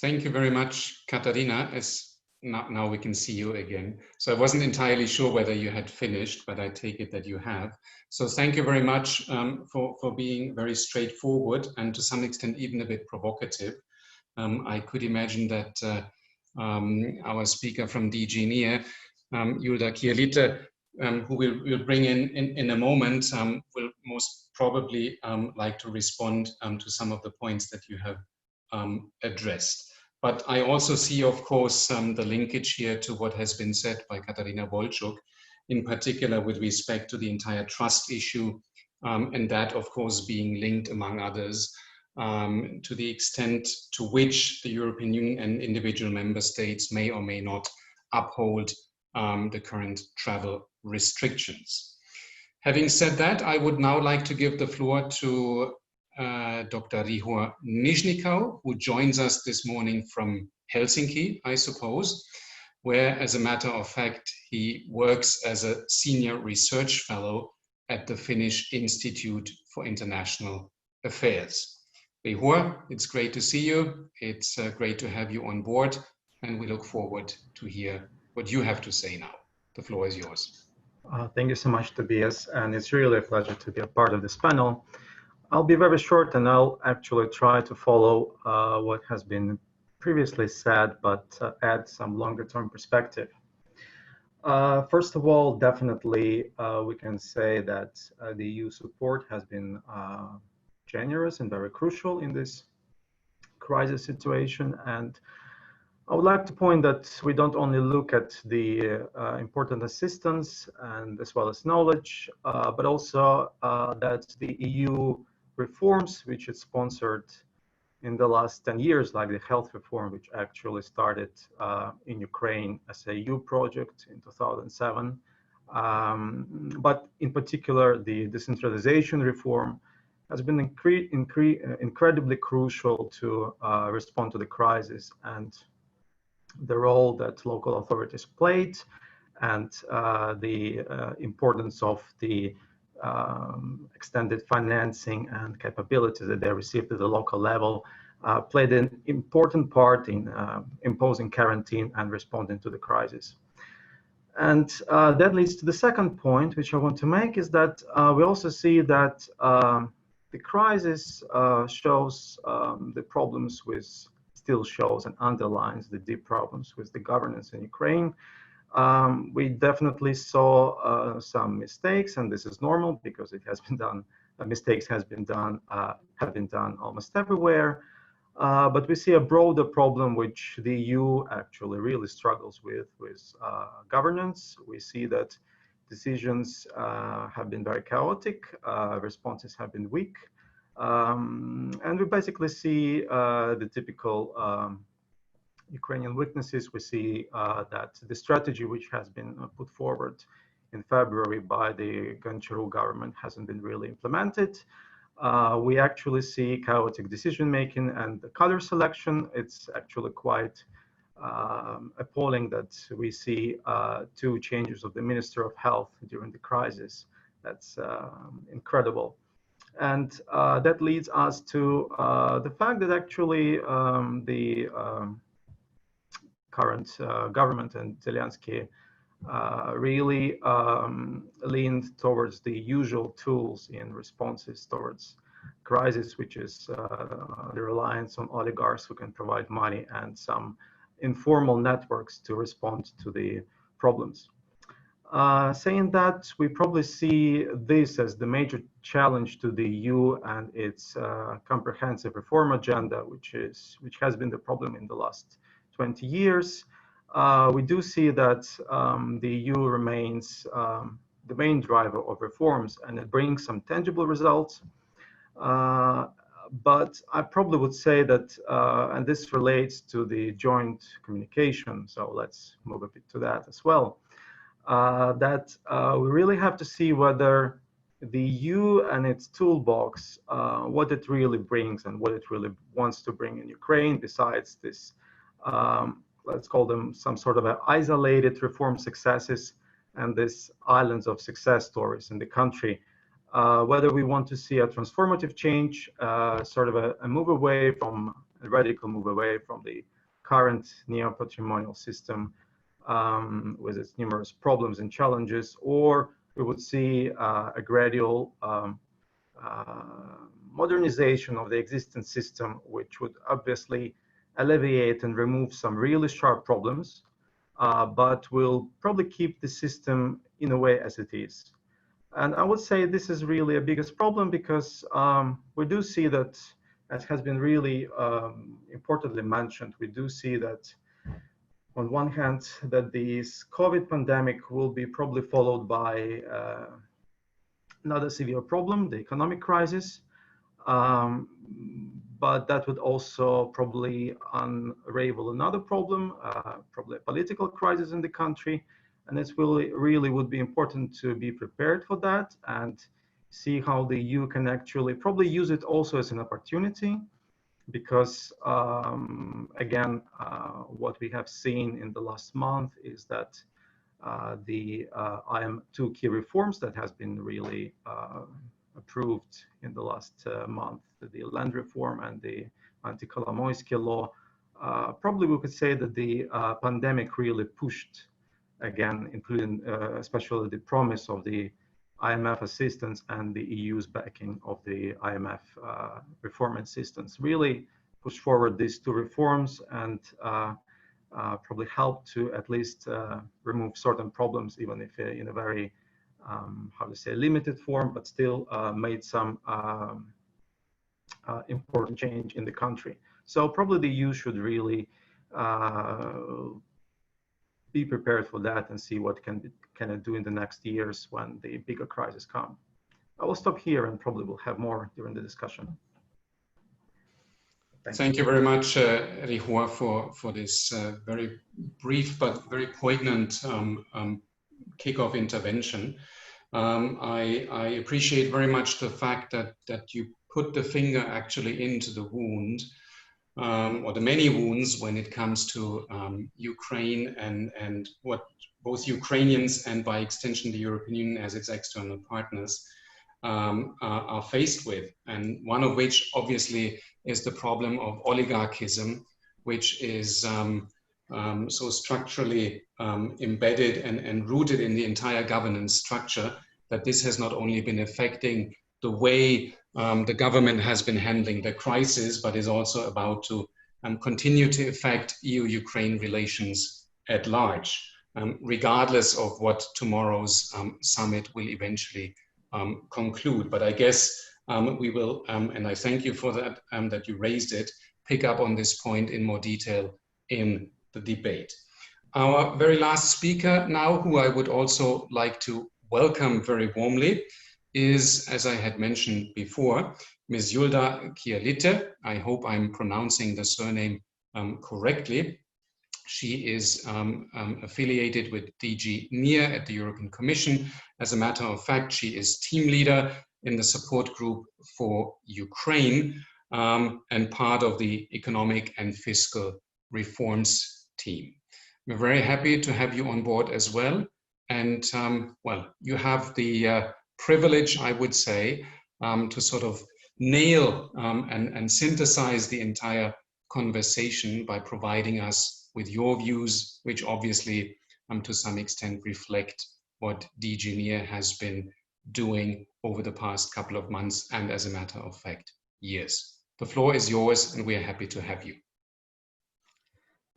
Thank you very much, Katarina. Now we can see you again. So I wasn't entirely sure whether you had finished, but I take it that you have. So thank you very much for being very straightforward and to some extent even a bit provocative. I could imagine that our speaker from DG NEAR, Julda Kielyte, who we'll bring in a moment, will most probably like to respond to some of the points that you have addressed. But I also see, of course, the linkage here to what has been said by Katarina Bolchuk, in particular with respect to the entire trust issue, and that, of course, being linked, among others, to the extent to which the European Union and individual member states may or may not uphold the current travel restrictions. Having said that, I would now like to give the floor to Dr. Rihor Nizhnikov, who joins us this morning from Helsinki, I suppose, where, as a matter of fact, he works as a senior research fellow at the Finnish Institute for International Affairs. Rihor, it's great to see you. It's great to have you on board, and we look forward to hear what you have to say now. The floor is yours. Thank you so much, Tobias, and it's really a pleasure to be a part of this panel. I'll be very short, and I'll actually try to follow what has been previously said, but add some longer-term perspective. First of all, definitely we can say that the EU support has been generous and very crucial in this crisis situation. And I would like to point that we don't only look at the important assistance and as well as knowledge, but also that the EU reforms which it sponsored in the last 10 years, like the health reform, which actually started in Ukraine as a EU project in 2007. But in particular, the decentralization reform has been incredibly crucial to respond to the crisis, and the role that local authorities played and the importance of the extended financing and capabilities that they received at the local level played an important part in imposing quarantine and responding to the crisis. And that leads to the second point, which I want to make, is that we also see that the crisis shows the problems still shows and underlines the deep problems with the governance in Ukraine. We definitely saw some mistakes, and this is normal because it has been done. Mistakes have been done almost everywhere. But we see a broader problem which the EU actually really struggles with governance. We see that decisions have been very chaotic, responses have been weak, and we basically see the typical Ukrainian weaknesses. We see that the strategy which has been put forward in February by the Goncharu government hasn't been really implemented. We actually see chaotic decision-making and the color selection. It's actually quite appalling that we see 2 changes of the Minister of Health during the crisis. That's incredible. And that leads us to the fact that actually the current government and Zelensky really leaned towards the usual tools in responses towards crisis, which is the reliance on oligarchs who can provide money and some informal networks to respond to the problems. Saying that, we probably see this as the major challenge to the EU and its comprehensive reform agenda, which has been the problem in the last 20 years. We do see that the EU remains the main driver of reforms, and it brings some tangible results. But I probably would say that, and this relates to the joint communication, so let's move a bit to that as well, that we really have to see whether the EU and its toolbox, what it really brings and what it really wants to bring in Ukraine, besides this, let's call them some sort of isolated reform successes and this islands of success stories in the country. Whether we want to see a transformative change, sort of a move away from, a radical move away from the current neo-patrimonial system with its numerous problems and challenges, or we would see a gradual modernization of the existing system, which would obviously alleviate and remove some really sharp problems, but will probably keep the system in a way as it is. And I would say this is really a biggest problem because we do see that, as has been really importantly mentioned, we do see that on one hand, that this COVID pandemic will be probably followed by another severe problem, the economic crisis, but that would also probably unravel another problem, probably a political crisis in the country. And it really would be important to be prepared for that and see how the EU can actually probably use it also as an opportunity, because again, what we have seen in the last month is that the two key reforms that has been really approved in the last month, the land reform and the anti-Kolomoisky law, probably we could say that the pandemic really pushed, again, including especially the promise of the IMF assistance and the EU's backing of the IMF reform assistance, really push forward these two reforms and probably help to at least remove certain problems, even if in a very, how to say, limited form, but still made some important change in the country. So probably the EU should really be prepared for that and see what can it do in the next years when the bigger crises come. I will stop here and probably will have more during the discussion. Thank you very much, Rihua, for this very brief but very poignant kickoff intervention. I appreciate very much the fact that you put the finger actually into the wound, or the many wounds when it comes to Ukraine and what both Ukrainians and by extension the European Union as its external partners are faced with. And one of which obviously is the problem of oligarchism, which is so structurally embedded and rooted in the entire governance structure that this has not only been affecting the way the government has been handling the crisis, but is also about to continue to affect EU-Ukraine relations at large, regardless of what tomorrow's summit will eventually conclude. But I guess we will, and I thank you for that, that you raised it, pick up on this point in more detail in the debate. Our very last speaker now, who I would also like to welcome very warmly, is, as I had mentioned before, Ms. Julda Kielyte. I hope I'm pronouncing the surname correctly. She is affiliated with DG NEAR at the European Commission. As a matter of fact, she is team leader in the support group for Ukraine and part of the economic and fiscal reforms team. We're very happy to have you on board as well. And well, you have the privilege, I would say, to sort of nail and synthesize the entire conversation by providing us with your views, which obviously to some extent reflect what DG NEAR has been doing over the past couple of months and, as a matter of fact, years. The floor is yours, and we are happy to have you.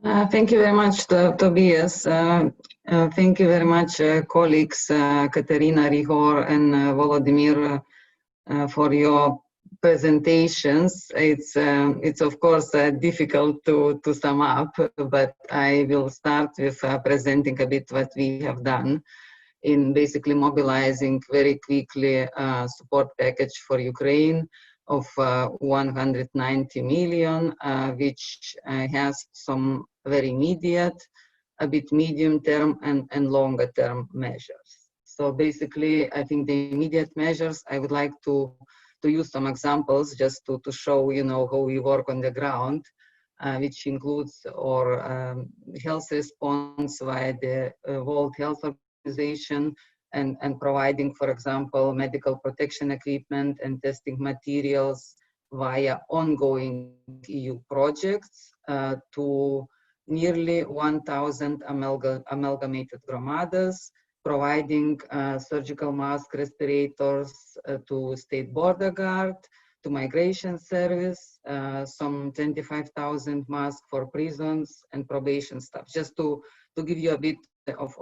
Thank you very much, Tobias. Thank you very much, colleagues, Katerina, Rihor, and Volodymyr, for your presentations. It's of course difficult to sum up, but I will start with presenting a bit what we have done in basically mobilizing very quickly a support package for Ukraine of 190 million, which has some very immediate, a bit medium term and longer term measures. So basically, I think the immediate measures, I would like to use some examples just to show, you know, how we work on the ground, which includes our health response via the World Health Organization, and providing, for example, medical protection equipment and testing materials via ongoing EU projects to nearly 1,000 amalgamated gromadas, providing surgical mask respirators to State Border Guard, to Migration Service, some 25,000 masks for prisons and probation staff, just to give you a bit of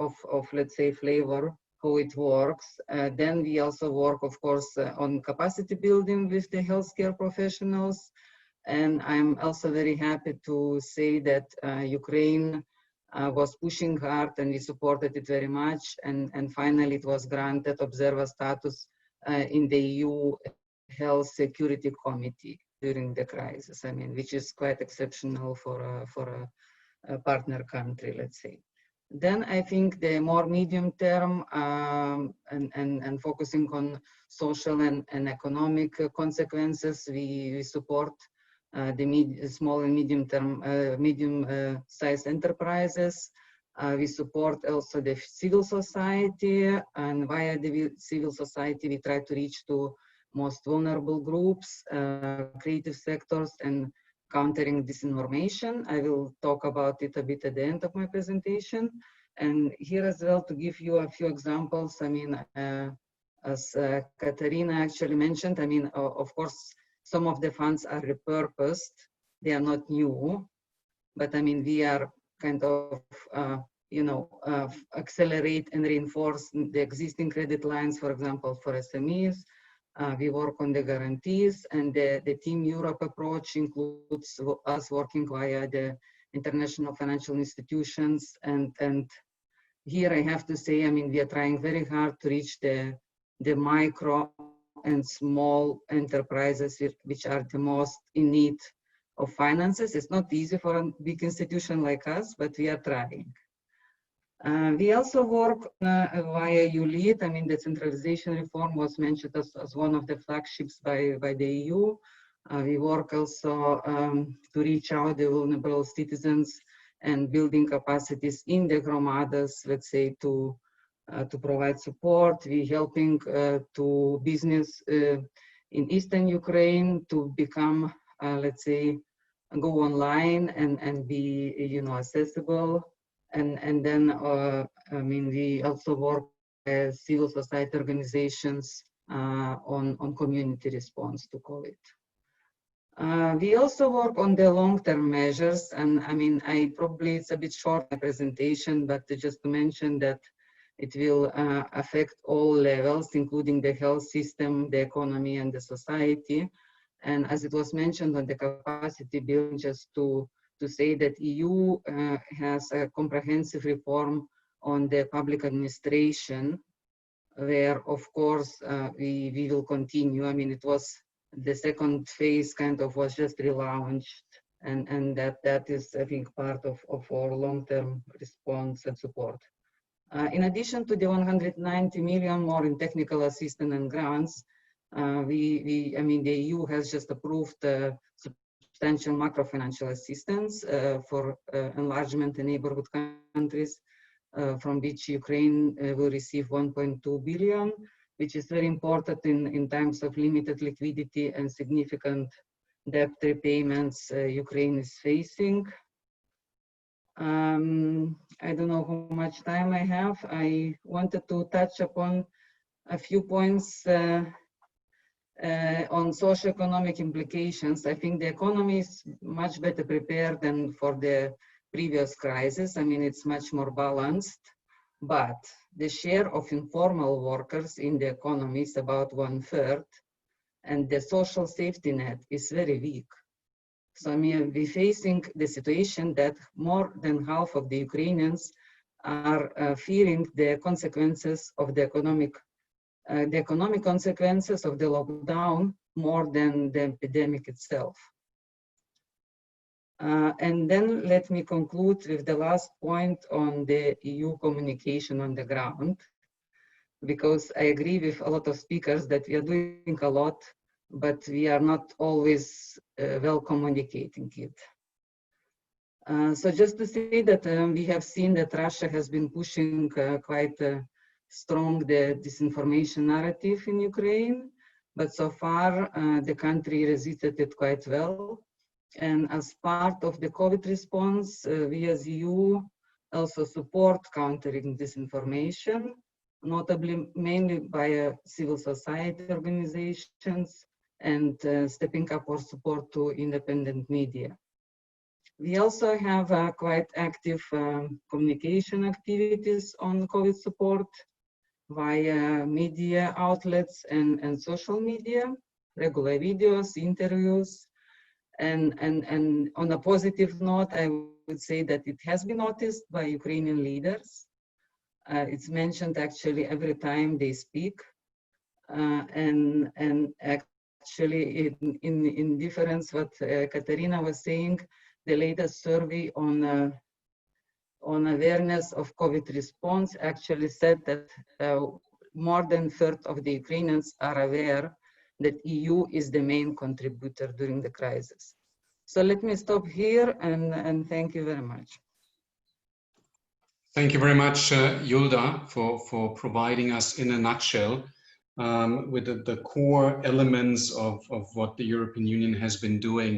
let's say, flavor how it works. Then we also work, of course, on capacity building with the healthcare professionals. And I'm also very happy to say that Ukraine was pushing hard, and we supported it very much. And finally, it was granted observer status in the EU Health Security Committee during the crisis. I mean, which is quite exceptional for a partner country, let's say. Then I think the more medium term and focusing on social and economic consequences, we support the small and medium term, medium-sized enterprises. We support also the civil society, and via the civil society, we try to reach to most vulnerable groups, creative sectors, and countering disinformation. I will talk about it a bit at the end of my presentation. And here as well, to give you a few examples, I mean, as Katerina actually mentioned, I mean, of course, some of the funds are repurposed. They are not new, but I mean, we are kind of, you know, accelerate and reinforce the existing credit lines, for example, for SMEs. We work on the guarantees, and the Team Europe approach includes us working via the international financial institutions. And here I have to say, I mean, we are trying very hard to reach the micro and small enterprises, which are the most in need of finances. It's not easy for a big institution like us, but we are trying. We also work via ULEAD. I mean, the centralization reform was mentioned as one of the flagships by the EU. We work also to reach out the vulnerable citizens and building capacities in the gromadas, let's say, to provide support. We're helping to business in Eastern Ukraine to become, let's say, go online and be, you know, accessible. And then, I mean, we also work as civil society organizations on community response, to call it. We also work on the long-term measures, and I mean, probably it's a bit short my presentation, but just to mention that it will affect all levels, including the health system, the economy, and the society. And as it was mentioned on the capacity building, just to say that EU has a comprehensive reform on the public administration, where of course we will continue. I mean, it was the second phase kind of was just relaunched, and that is, I think, part of our long-term response and support. In addition to the 190 million more in technical assistance and grants, I mean, the EU has just approved substantial macro-financial assistance for enlargement in neighborhood countries, from which Ukraine will receive 1.2 billion, which is very important in times of limited liquidity and significant debt repayments Ukraine is facing. I don't know how much time I have. I wanted to touch upon a few points on socioeconomic implications. I think the economy is much better prepared than for the previous crisis. I mean, it's much more balanced, but the share of informal workers in the economy is about 1/3, and the social safety net is very weak. So I mean, we're facing the situation that more than half of the Ukrainians are fearing the consequences of the economic consequences of the lockdown more than the epidemic itself. And then let me conclude with the last point on the EU communication on the ground, because I agree with a lot of speakers that we are doing a lot, but we are not always well communicating it. So just to say that we have seen that Russia has been pushing quite strong the disinformation narrative in Ukraine, but so far the country resisted it quite well. And as part of the COVID response, we as EU also support countering disinformation, notably mainly by civil society organizations and stepping up our support to independent media. We also have quite active communication activities on COVID support via media outlets and social media, regular videos, interviews. And on a positive note, I would say that it has been noticed by Ukrainian leaders. It's mentioned actually every time they speak. And actually in difference what Katerina was saying, the latest survey on awareness of COVID response actually said that more than 1/3 of the Ukrainians are aware that EU is the main contributor during the crisis. So let me stop here and thank you very much. Thank you very much, Julda, for providing us in a nutshell with the core elements of what the European Union has been doing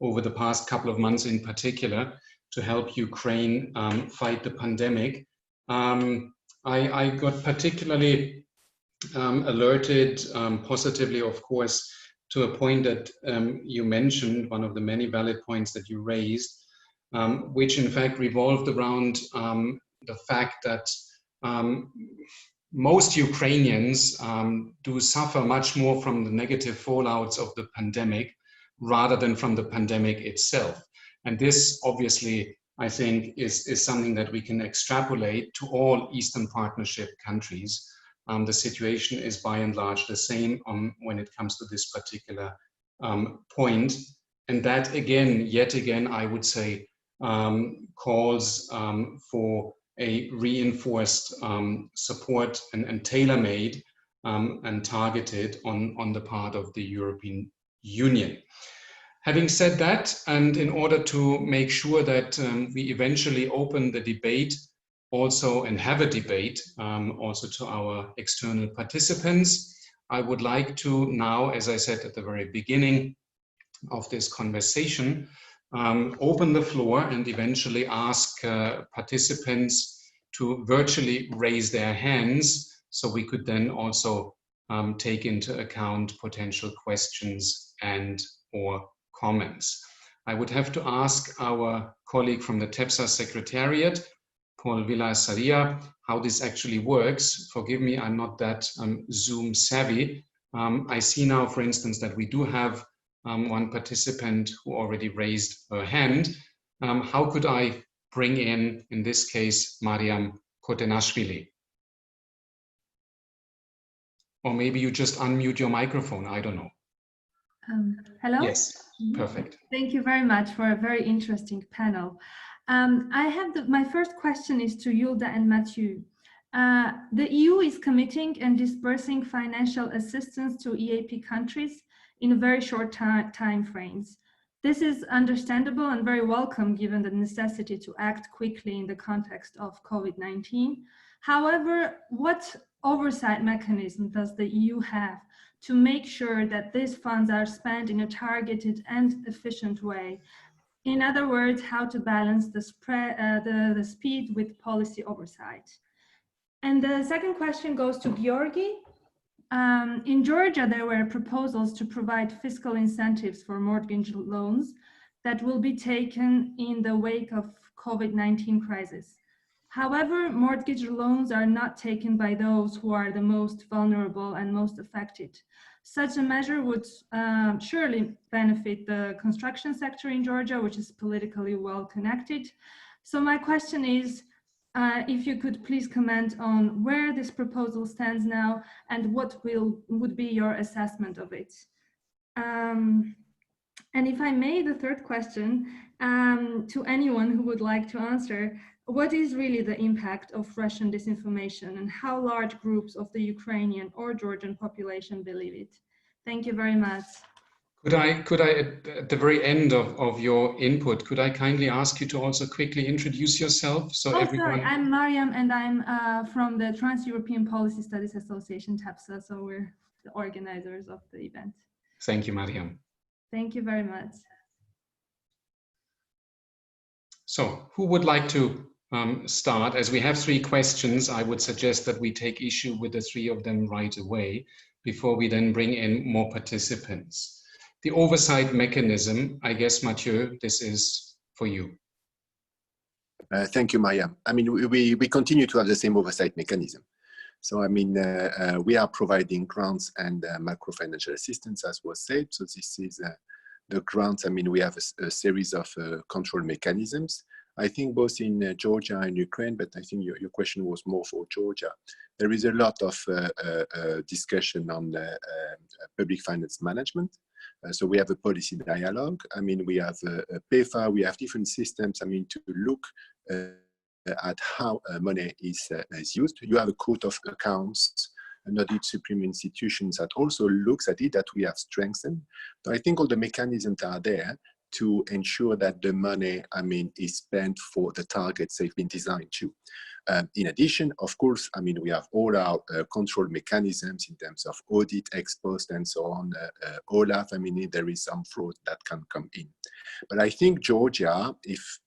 over the past couple of months in particular to help Ukraine fight the pandemic. I got particularly alerted positively, of course, to a point that you mentioned, one of the many valid points that you raised, which in fact revolved around the fact that most Ukrainians do suffer much more from the negative fallouts of the pandemic rather than from the pandemic itself. And this obviously, I think, is something that we can extrapolate to all Eastern Partnership countries. The situation is by and large the same when it comes to this particular point. And that again, yet again, I would say, calls for a reinforced support and tailor-made and targeted on the part of the European Union. Having said that, and in order to make sure that we eventually open the debate also and have a debate also to our external participants, I would like to now, as I said at the very beginning of this conversation, open the floor and eventually ask participants to virtually raise their hands so we could then also take into account potential questions and or comments. I would have to ask our colleague from the TEPSA Secretariat, Paul Villa-Saria, how this actually works. Forgive me, I'm not that Zoom savvy. I see now, for instance, that we do have one participant who already raised her hand. How could I bring in this case, Mariam Kotenashvili? Or maybe you just unmute your microphone, I don't know. Hello? Yes, perfect. Thank you very much for a very interesting panel. I have my first question is to Julda and Mathieu. The EU is committing and dispersing financial assistance to EAP countries in very short time frames. This is understandable and very welcome given the necessity to act quickly in the context of COVID-19. However, what oversight mechanism does the EU have to make sure that these funds are spent in a targeted and efficient way In other words, how to balance the speed with policy oversight. And the second question goes to Giorgi. In Georgia, there were proposals to provide fiscal incentives for mortgage loans that will be taken in the wake of COVID-19 crisis. However, mortgage loans are not taken by those who are the most vulnerable and most affected. Such a measure would surely benefit the construction sector in Georgia, which is politically well connected. So my question is, if you could please comment on where this proposal stands now and what would be your assessment of it. And if I may, the third question, to anyone who would like to answer, what is really the impact of Russian disinformation and how large groups of the Ukrainian or Georgian population believe it? Thank you very much. Could I at the very end of your input, could I kindly ask you to also quickly introduce yourself? So everyone... Sorry, I'm Mariam and I'm from the Trans-European Policy Studies Association, TEPSA, so we're the organizers of the event. Thank you, Mariam. Thank you very much. So who would like to start? As we have 3 questions, I would suggest that we take issue with the 3 of them right away before we then bring in more participants. The oversight mechanism, I guess, Mathieu, this is for you. Thank you, Mariam. I mean, we continue to have the same oversight mechanism. So, I mean, we are providing grants and macro-financial assistance, as was said. So this is the grants. I mean, we have a series of control mechanisms. I think both in Georgia and Ukraine, but I think your question was more for Georgia. There is a lot of discussion on public finance management. So we have a policy dialogue. I mean, we have a PEFA, we have different systems, I mean, to look at how money is used. You have a Court of Accounts, an audit supreme institutions that also looks at it, that we have strengthened. So I think all the mechanisms are there to ensure that the money, I mean, is spent for the targets they've been designed to. In addition, of course, I mean, we have all our control mechanisms in terms of audit, ex post, and so on. Olaf, I mean, there is some fraud that can come in. But I think Georgia,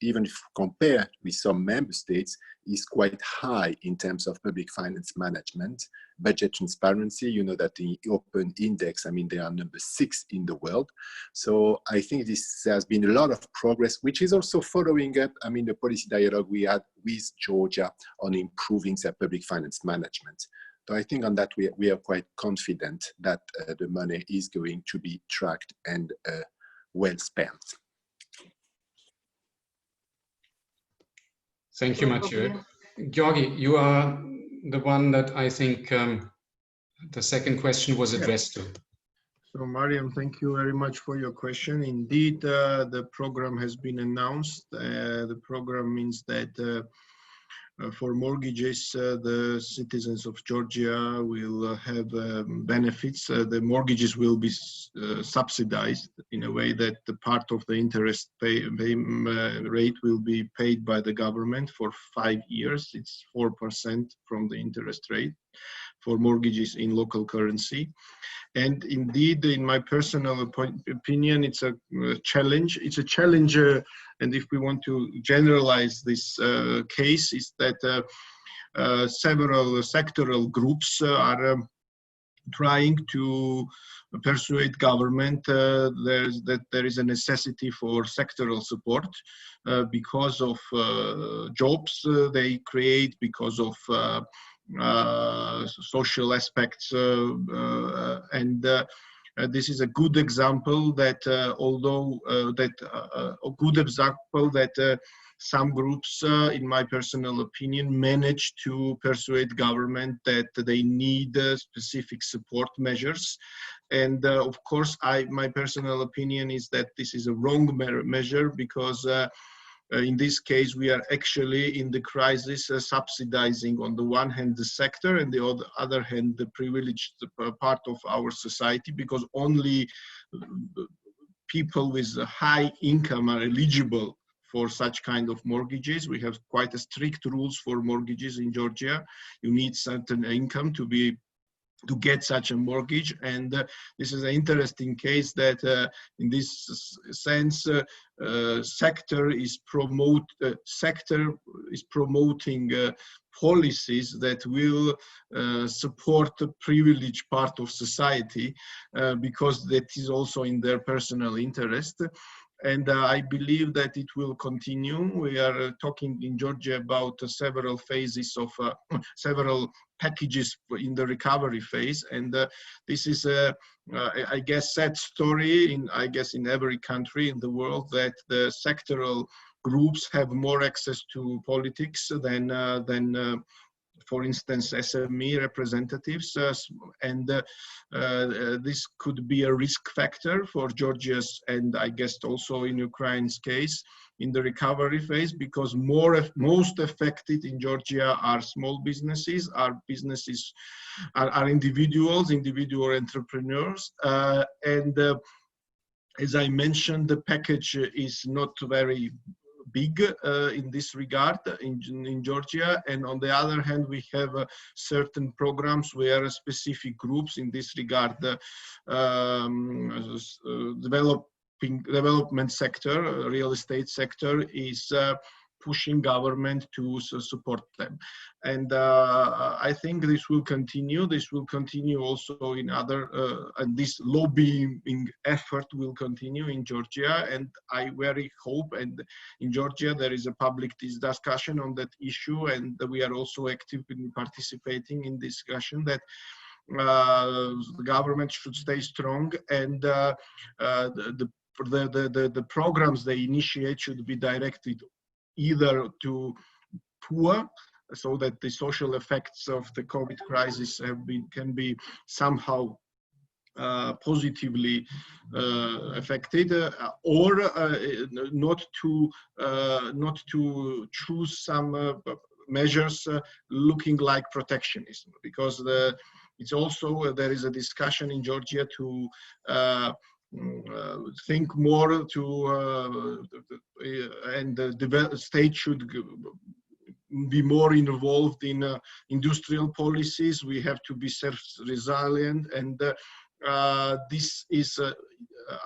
even if compared with some member states, is quite high in terms of public finance management, budget transparency. You know that the Open Index, I mean, they are number 6 in the world. So I think there's been a lot of progress, which is also following up, I mean, the policy dialogue we had with Georgia on improving their public finance management. So I think on that we are quite confident that the money is going to be tracked and well spent. Thank you, Mathieu. Giorgi, you are the one that I think the second question was addressed to. So, Mariam, thank you very much for your question. Indeed, the program has been announced. The program means that for mortgages, the citizens of Georgia will have benefits. The mortgages will be subsidized in a way that the part of the interest rate will be paid by the government for 5 years. It's 4% from the interest rate for mortgages in local currency. And indeed, in my personal opinion, it's a challenge. It's a challenge, and if we want to generalize this case, is that several sectoral groups are trying to persuade government that there is a necessity for sectoral support because of jobs they create, because of social aspects, and this is a good example that some groups, in my personal opinion, manage to persuade government that they need specific support measures. And of course, my personal opinion is that this is a wrong measure, because in this case, we are actually in the crisis subsidizing on the one hand the sector, and the other hand the privileged part of our society, because only people with a high income are eligible for such kind of mortgages. We have quite a strict rules for mortgages in Georgia. You need certain income to be to get such a mortgage. And this is an interesting case that in this sense, sector is promoting policies that will support the privileged part of society because that is also in their personal interest. And I believe that it will continue. We are talking in Georgia about several phases of several packages in the recovery phase, and this is a, I guess, sad story in every country in the world, that the sectoral groups have more access to politics than for instance, SME representatives, and this could be a risk factor for Georgia's, and I guess also in Ukraine's case, in the recovery phase, because most affected in Georgia are small businesses, are individuals, individual entrepreneurs, and as I mentioned, the package is not very big in this regard in Georgia, and on the other hand we have certain programs where specific groups in this regard, development sector, real estate sector is pushing government to support them. And I think this will continue. This will continue also in other, and this lobbying effort will continue in Georgia. And I very hope, and in Georgia there is a public discussion on that issue, and we are also active in participating in discussion that the government should stay strong, and the programs they initiate should be directed either to poor, so that the social effects of the COVID crisis can be somehow positively affected, or not to choose some measures looking like protectionism, because it's also there is a discussion in Georgia to think more to and the state should be more involved in industrial policies. We have to be self-resilient, and this is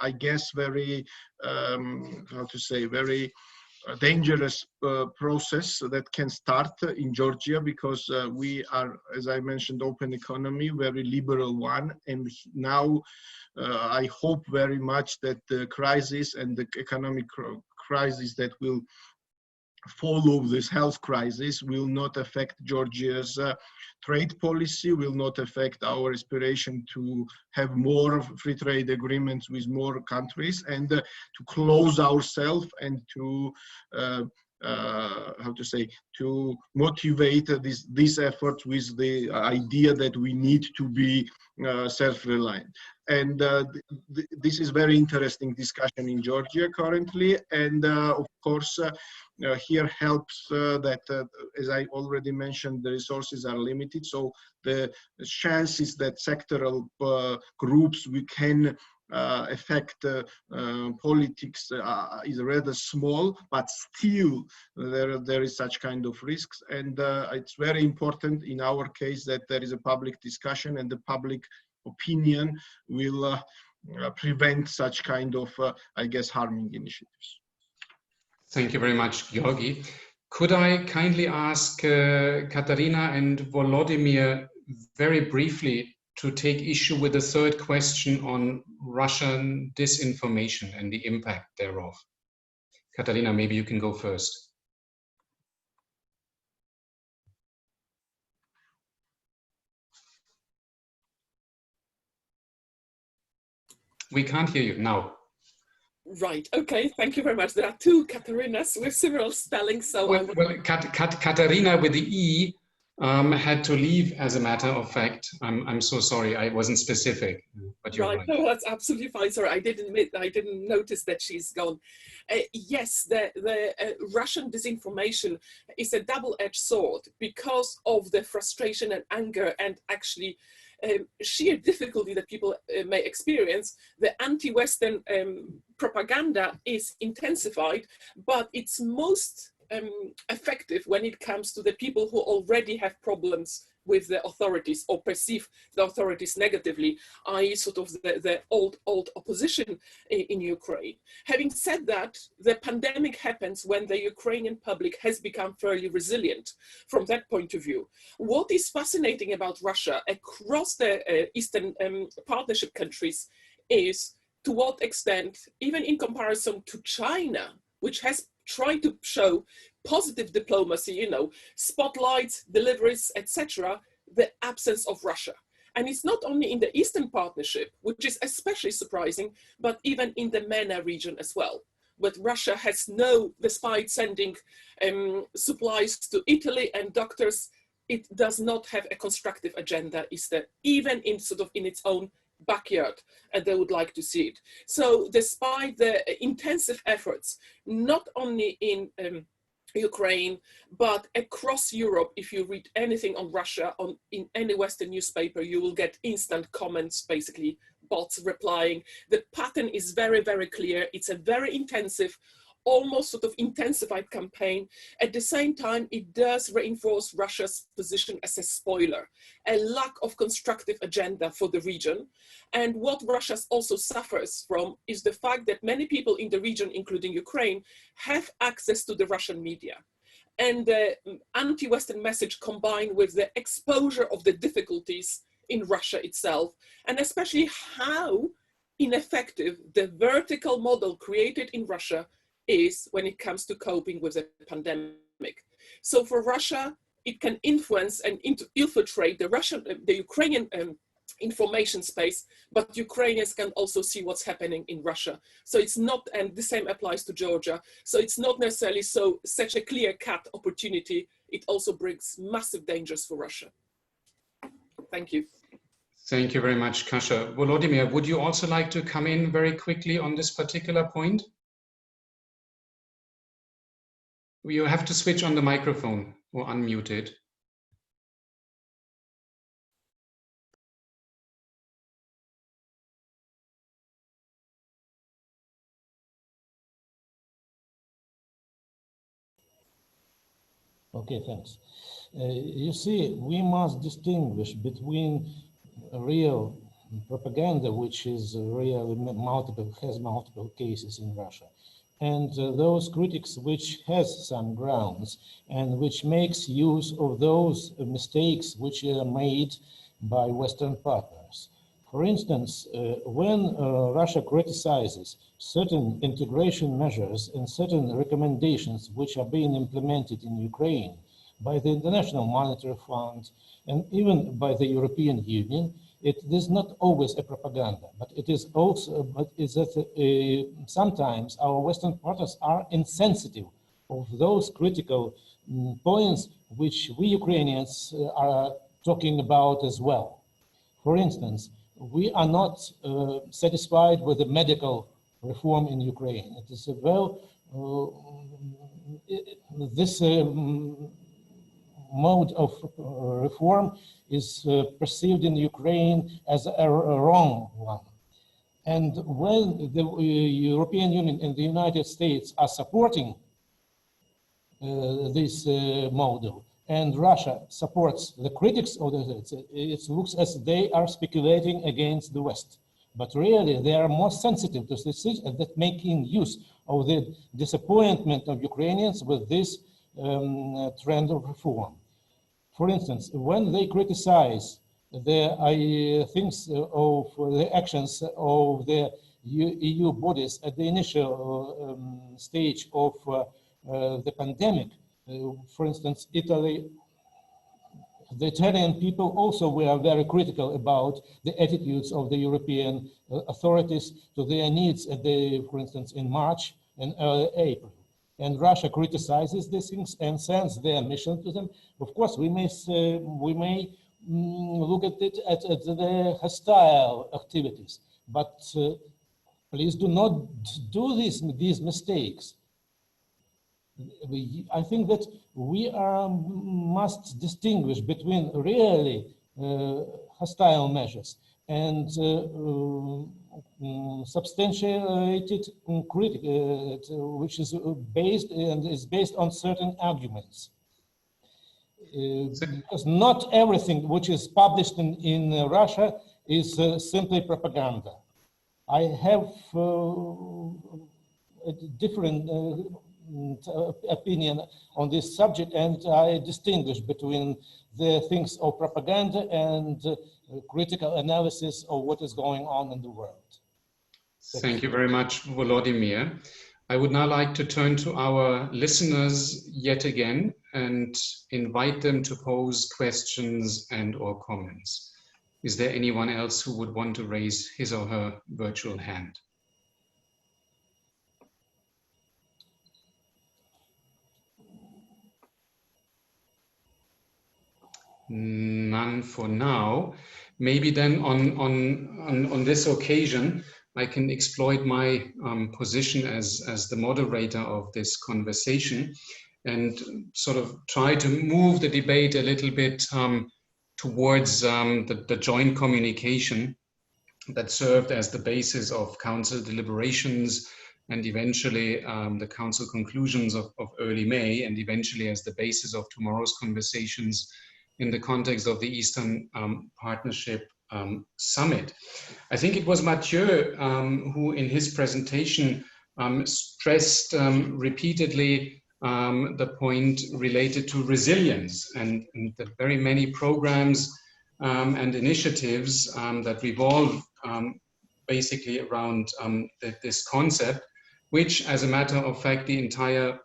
I guess very how to say, very dangerous process that can start in Georgia, because we are, as I mentioned, open economy, very liberal one, and now I hope very much that the crisis and the economic crisis that will follow this health crisis will not affect Georgia's trade policy, will not affect our aspiration to have more free trade agreements with more countries, and to close ourselves, and to how to say, to motivate this effort with the idea that we need to be self-reliant. And this is very interesting discussion in Georgia currently, and of course here helps that as I already mentioned, the resources are limited, so the chances that sectoral groups we can affect politics is rather small, but still there is such kind of risks, and it's very important in our case that there is a public discussion, and the public opinion will prevent such kind of I guess harming initiatives. Thank you very much, Giorgi. Could I kindly ask Katarina and Volodymyr very briefly to take issue with the third question on Russian disinformation and the impact thereof? Katarina, maybe you can go first. We can't hear you now. Right, okay, thank you very much. There are two Katarinas with several spellings, so... Well, Katarina with the E had to leave, as a matter of fact. I'm so sorry, I wasn't specific, but you're right. No, that's absolutely fine. Sorry, I didn't notice that she's gone. Yes, the Russian disinformation is a double-edged sword because of the frustration and anger and actually sheer difficulty that people may experience. The anti-Western propaganda is intensified, but it's most effective when it comes to the people who already have problems with the authorities or perceive the authorities negatively, i.e. sort of the old opposition in Ukraine. Having said that, the pandemic happens when the Ukrainian public has become fairly resilient from that point of view. What is fascinating about Russia across the Eastern Partnership countries is to what extent, even in comparison to China, which has tried to show positive diplomacy, you know, spotlights, deliveries, etc., the absence of Russia. And it's not only in the Eastern Partnership, which is especially surprising, but even in the MENA region as well. But Russia has despite sending supplies to Italy and doctors, it does not have a constructive agenda, even in its own backyard, and they would like to see it. So despite the intensive efforts, not only in Ukraine, but across Europe, if you read anything on Russia in any Western newspaper, you will get instant comments, basically bots replying. The pattern is very, very clear. It's a very intensive, almost sort of intensified campaign. At the same time, it does reinforce Russia's position as a spoiler, a lack of constructive agenda for the region. And what Russia also suffers from is the fact that many people in the region, including Ukraine, have access to the Russian media. And the anti-Western message combined with the exposure of the difficulties in Russia itself, and especially how ineffective the vertical model created in Russia is when it comes to coping with the pandemic. So for Russia, it can influence and infiltrate the Ukrainian information space, but Ukrainians can also see what's happening in Russia. So it's not, and the same applies to Georgia. So it's not necessarily such a clear-cut opportunity. It also brings massive dangers for Russia. Thank you. Thank you very much, Kasia. Volodymyr, would you also like to come in very quickly on this particular point? You have to switch on the microphone or unmute it. Okay, thanks. You see, we must distinguish between real propaganda, which is really has multiple cases in Russia, and those critics which has some grounds and which makes use of those mistakes which are made by Western partners. For instance, when Russia criticizes certain integration measures and certain recommendations which are being implemented in Ukraine by the International Monetary Fund and even by the European Union, it is not always a propaganda, but it is also, sometimes our Western partners are insensitive of those critical points which we Ukrainians are talking about as well. For instance, we are not satisfied with the medical reform in Ukraine. It is this mode of reform is perceived in Ukraine as a wrong one. And when the European Union and the United States are supporting this model, and Russia supports the critics of it looks as they are speculating against the West. But really, they are more sensitive to this and that making use of the disappointment of Ukrainians with this trend of reform. For instance, when they criticize the things of the actions of the EU bodies at the initial stage of the pandemic, for instance, Italy, the Italian people also were very critical about the attitudes of the European authorities to their needs, for instance, in March and early April. And Russia criticizes these things and sends their mission to them. Of course, we may look at it at the hostile activities, but please do not do these mistakes. I think that we must distinguish between really hostile measures and substantiated critic, which is based on certain arguments. Because not everything which is published in Russia is simply propaganda. I have a different opinion on this subject, and I distinguish between the things of propaganda and critical analysis of what is going on in the world. Thank you very much, Volodymyr. I would now like to turn to our listeners yet again and invite them to pose questions and/or comments. Is there anyone else who would want to raise his or her virtual hand? None for now. Maybe then on this occasion, I can exploit my position as the moderator of this conversation and sort of try to move the debate a little bit towards the joint communication that served as the basis of Council deliberations and eventually the Council conclusions of early May, and eventually as the basis of tomorrow's conversations in the context of the Eastern Partnership Summit. I think it was Mathieu who in his presentation stressed repeatedly the point related to resilience and the very many programs and initiatives that revolve basically around this concept, which, as a matter of fact, the entire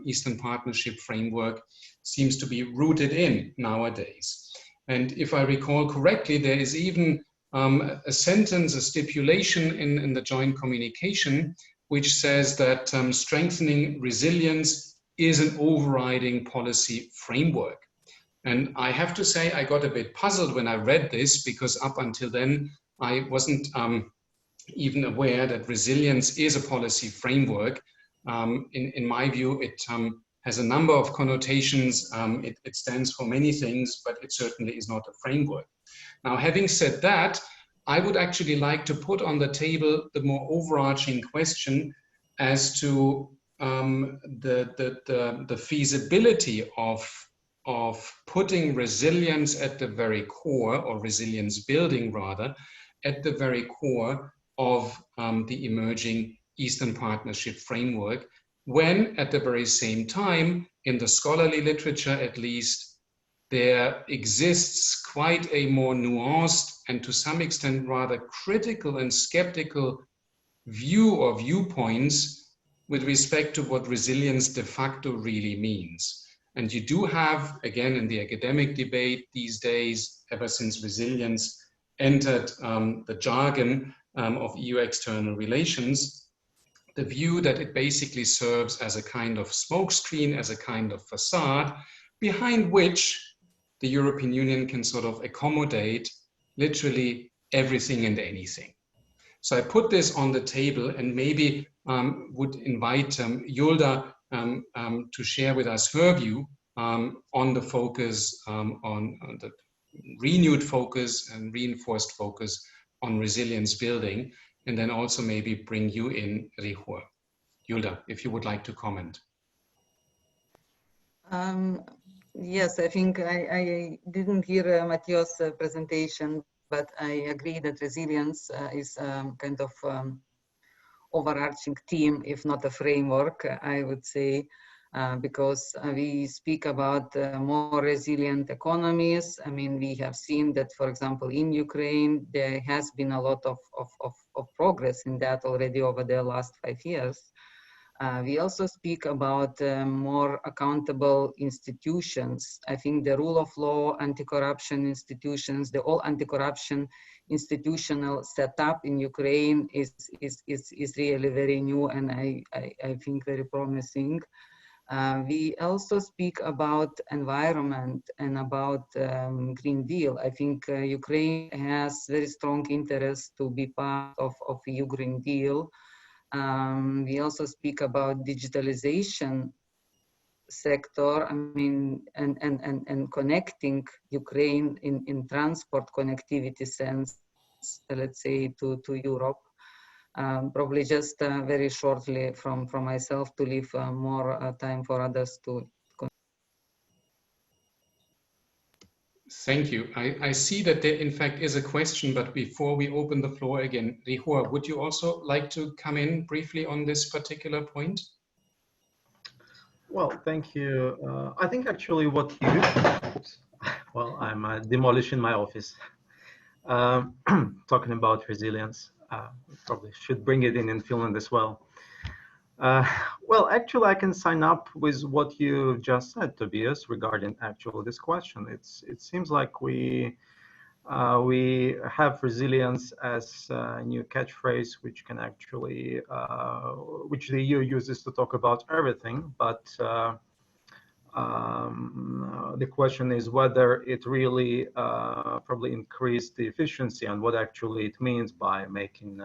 Eastern Partnership framework seems to be rooted in nowadays. And if I recall correctly, there is even a sentence, a stipulation in the joint communication, which says that strengthening resilience is an overriding policy framework. And I have to say, I got a bit puzzled when I read this, because up until then, I wasn't even aware that resilience is a policy framework. In my view, it has a number of connotations. It stands for many things, but it certainly is not a framework. Now, having said that, I would actually like to put on the table the more overarching question as to the feasibility of putting resilience at the very core, or resilience building rather, at the very core of the emerging Eastern Partnership framework, when at the very same time, in the scholarly literature at least, there exists quite a more nuanced and to some extent rather critical and skeptical view or viewpoints with respect to what resilience de facto really means. And you do have, again, in the academic debate these days, ever since resilience entered the jargon of EU external relations, the view that it basically serves as a kind of smokescreen, as a kind of facade, behind which the European Union can sort of accommodate literally everything and anything. So I put this on the table and maybe would invite Julda to share with us her view on the focus, on the renewed focus and reinforced focus on resilience building, and then also maybe bring you in, Rihor. Julda, if you would like to comment. Yes, I think I didn't hear Mathieu's presentation, but I agree that resilience is kind of overarching theme, if not a framework, I would say, because we speak about more resilient economies. I mean, we have seen that, for example, in Ukraine, there has been a lot of progress in that already over the last 5 years. We also speak about more accountable institutions. I think the rule of law, anti-corruption institutions, the whole anti-corruption institutional setup in Ukraine is really very new, and I think very promising. We also speak about environment and about Green Deal. I think Ukraine has very strong interest to be part of EU Green Deal. We also speak about digitalization sector, I mean, and connecting Ukraine in transport connectivity sense, let's say, to Europe. Probably just very shortly from myself to leave more time for others to. Thank you. I see that there in fact is a question, but before we open the floor again, Rihor, would you also like to come in briefly on this particular point? Well, thank you. I think actually what you, well, I'm demolishing my office. Talking about resilience, probably should bring it in Finland as well. Well, actually, I can sign up with what you just said, Tobias, regarding actually this question. It seems like we have resilience as a new catchphrase, which can actually, which the EU uses to talk about everything, but the question is whether it really probably increased the efficiency and what actually it means by making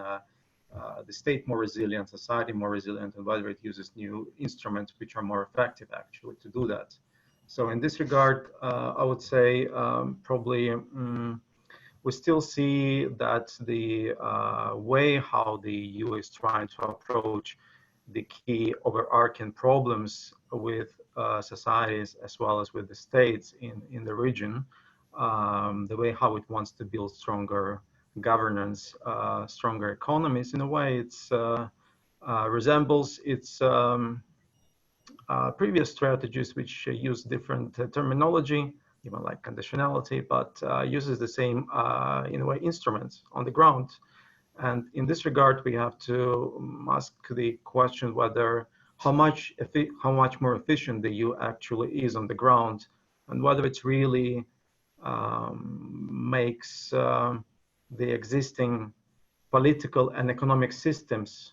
the state more resilient, society more resilient, and whether it uses new instruments which are more effective actually to do that. So in this regard, I would say probably we still see that the way how the EU is trying to approach the key overarching problems with societies as well as with the states in the region, the way how it wants to build stronger governance, stronger economies, in a way it's resembles its previous strategies which use different terminology, even like conditionality, but uses the same, in a way, instruments on the ground. And in this regard, we have to ask the question whether how much more efficient the EU actually is on the ground, and whether it really makes the existing political and economic systems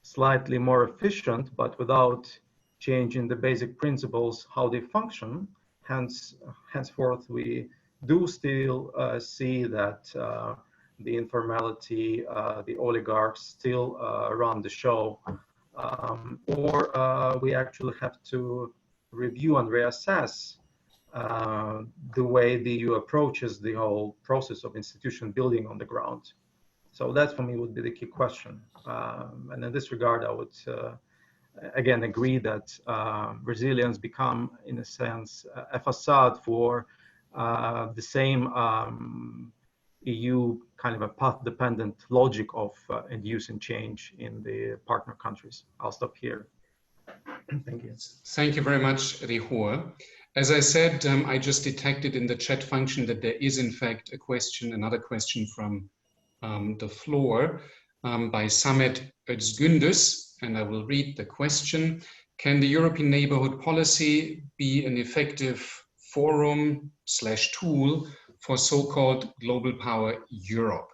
slightly more efficient, but without changing the basic principles how they function. Henceforth, we do still see that the informality, the oligarchs still run the show, or we actually have to review and reassess the way the EU approaches the whole process of institution building on the ground. So that for me would be the key question. And in this regard, I would again agree that resilience become, in a sense, a facade for the same EU kind of a path-dependent logic of inducing change in the partner countries. I'll stop here. Thank you. Thank you very much, Rihor. As I said, I just detected in the chat function that there is in fact a question, another question from the floor by Samet Özgündüz, and I will read the question. Can the European neighborhood policy be an effective forum/tool for so-called global power Europe?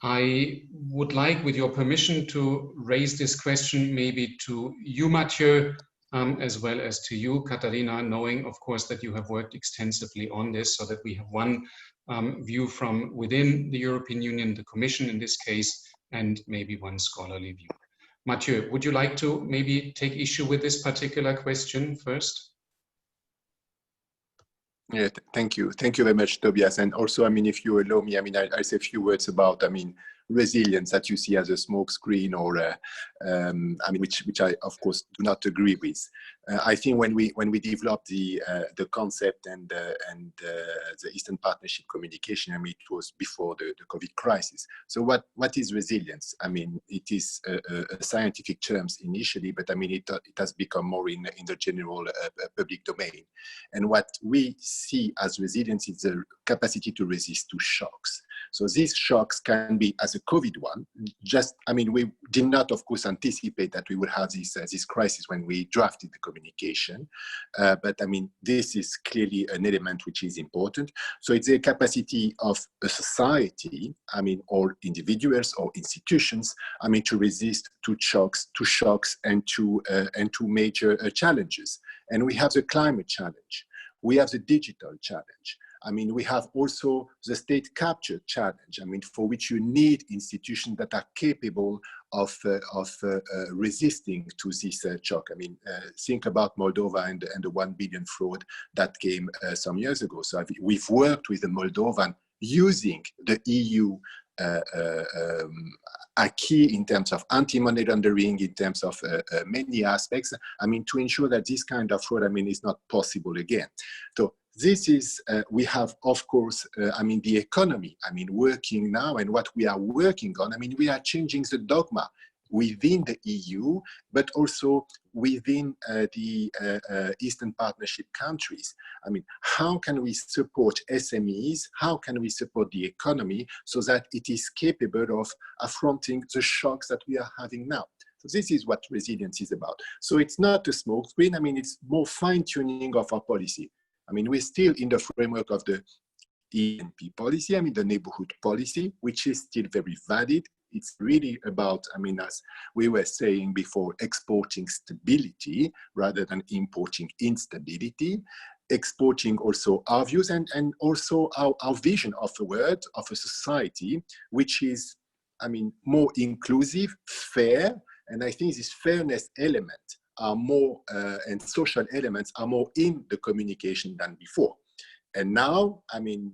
I would like, with your permission, to raise this question maybe to you, Mathieu, as well as to you, Katarina, knowing, of course, that you have worked extensively on this, so that we have one view from within the European Union, the Commission in this case, and maybe one scholarly view. Mathieu, would you like to maybe take issue with this particular question first? Yeah, thank you. Thank you very much, Tobias. And also, I mean, if you allow me, I mean, I say a few words about, I mean, resilience that you see as a smokescreen, or I mean, which I of course do not agree with. I think when we developed the concept and the Eastern Partnership communication, I mean, it was before the COVID crisis. So what is resilience? I mean, it is a scientific terms initially, but I mean, it has become more in the general public domain. And what we see as resilience is the capacity to resist to shocks. So these shocks can be as a COVID one. Just, I mean, we did not, of course, anticipate that we would have this crisis when we drafted the communication. But I mean, this is clearly an element which is important. So it's a capacity of a society, I mean, or individuals or institutions, I mean, to resist to shocks and to major challenges. And we have the climate challenge. We have the digital challenge. I mean, we have also the state capture challenge, I mean, for which you need institutions that are capable of resisting to this shock. I mean, think about Moldova and the 1 billion fraud that came some years ago. So we've worked with the Moldovan using the EU acquis in terms of anti-money laundering, in terms of many aspects, I mean, to ensure that this kind of fraud, I mean, is not possible again. So this is, we have, of course, I mean, the economy, I mean, working now, and what we are working on, I mean, we are changing the dogma within the EU, but also within the Eastern Partnership countries. I mean, how can we support SMEs? How can we support the economy so that it is capable of affronting the shocks that we are having now? So this is what resilience is about. So it's not a smoke screen. I mean, it's more fine-tuning of our policy. I mean, we're still in the framework of the ENP policy, I mean, the neighborhood policy, which is still very valid. It's really about, I mean, as we were saying before, exporting stability rather than importing instability, exporting also our views and also our vision of a world, of a society, which is, I mean, more inclusive, fair, and I think this fairness element are more, and social elements are more in the communication than before. And now, I mean,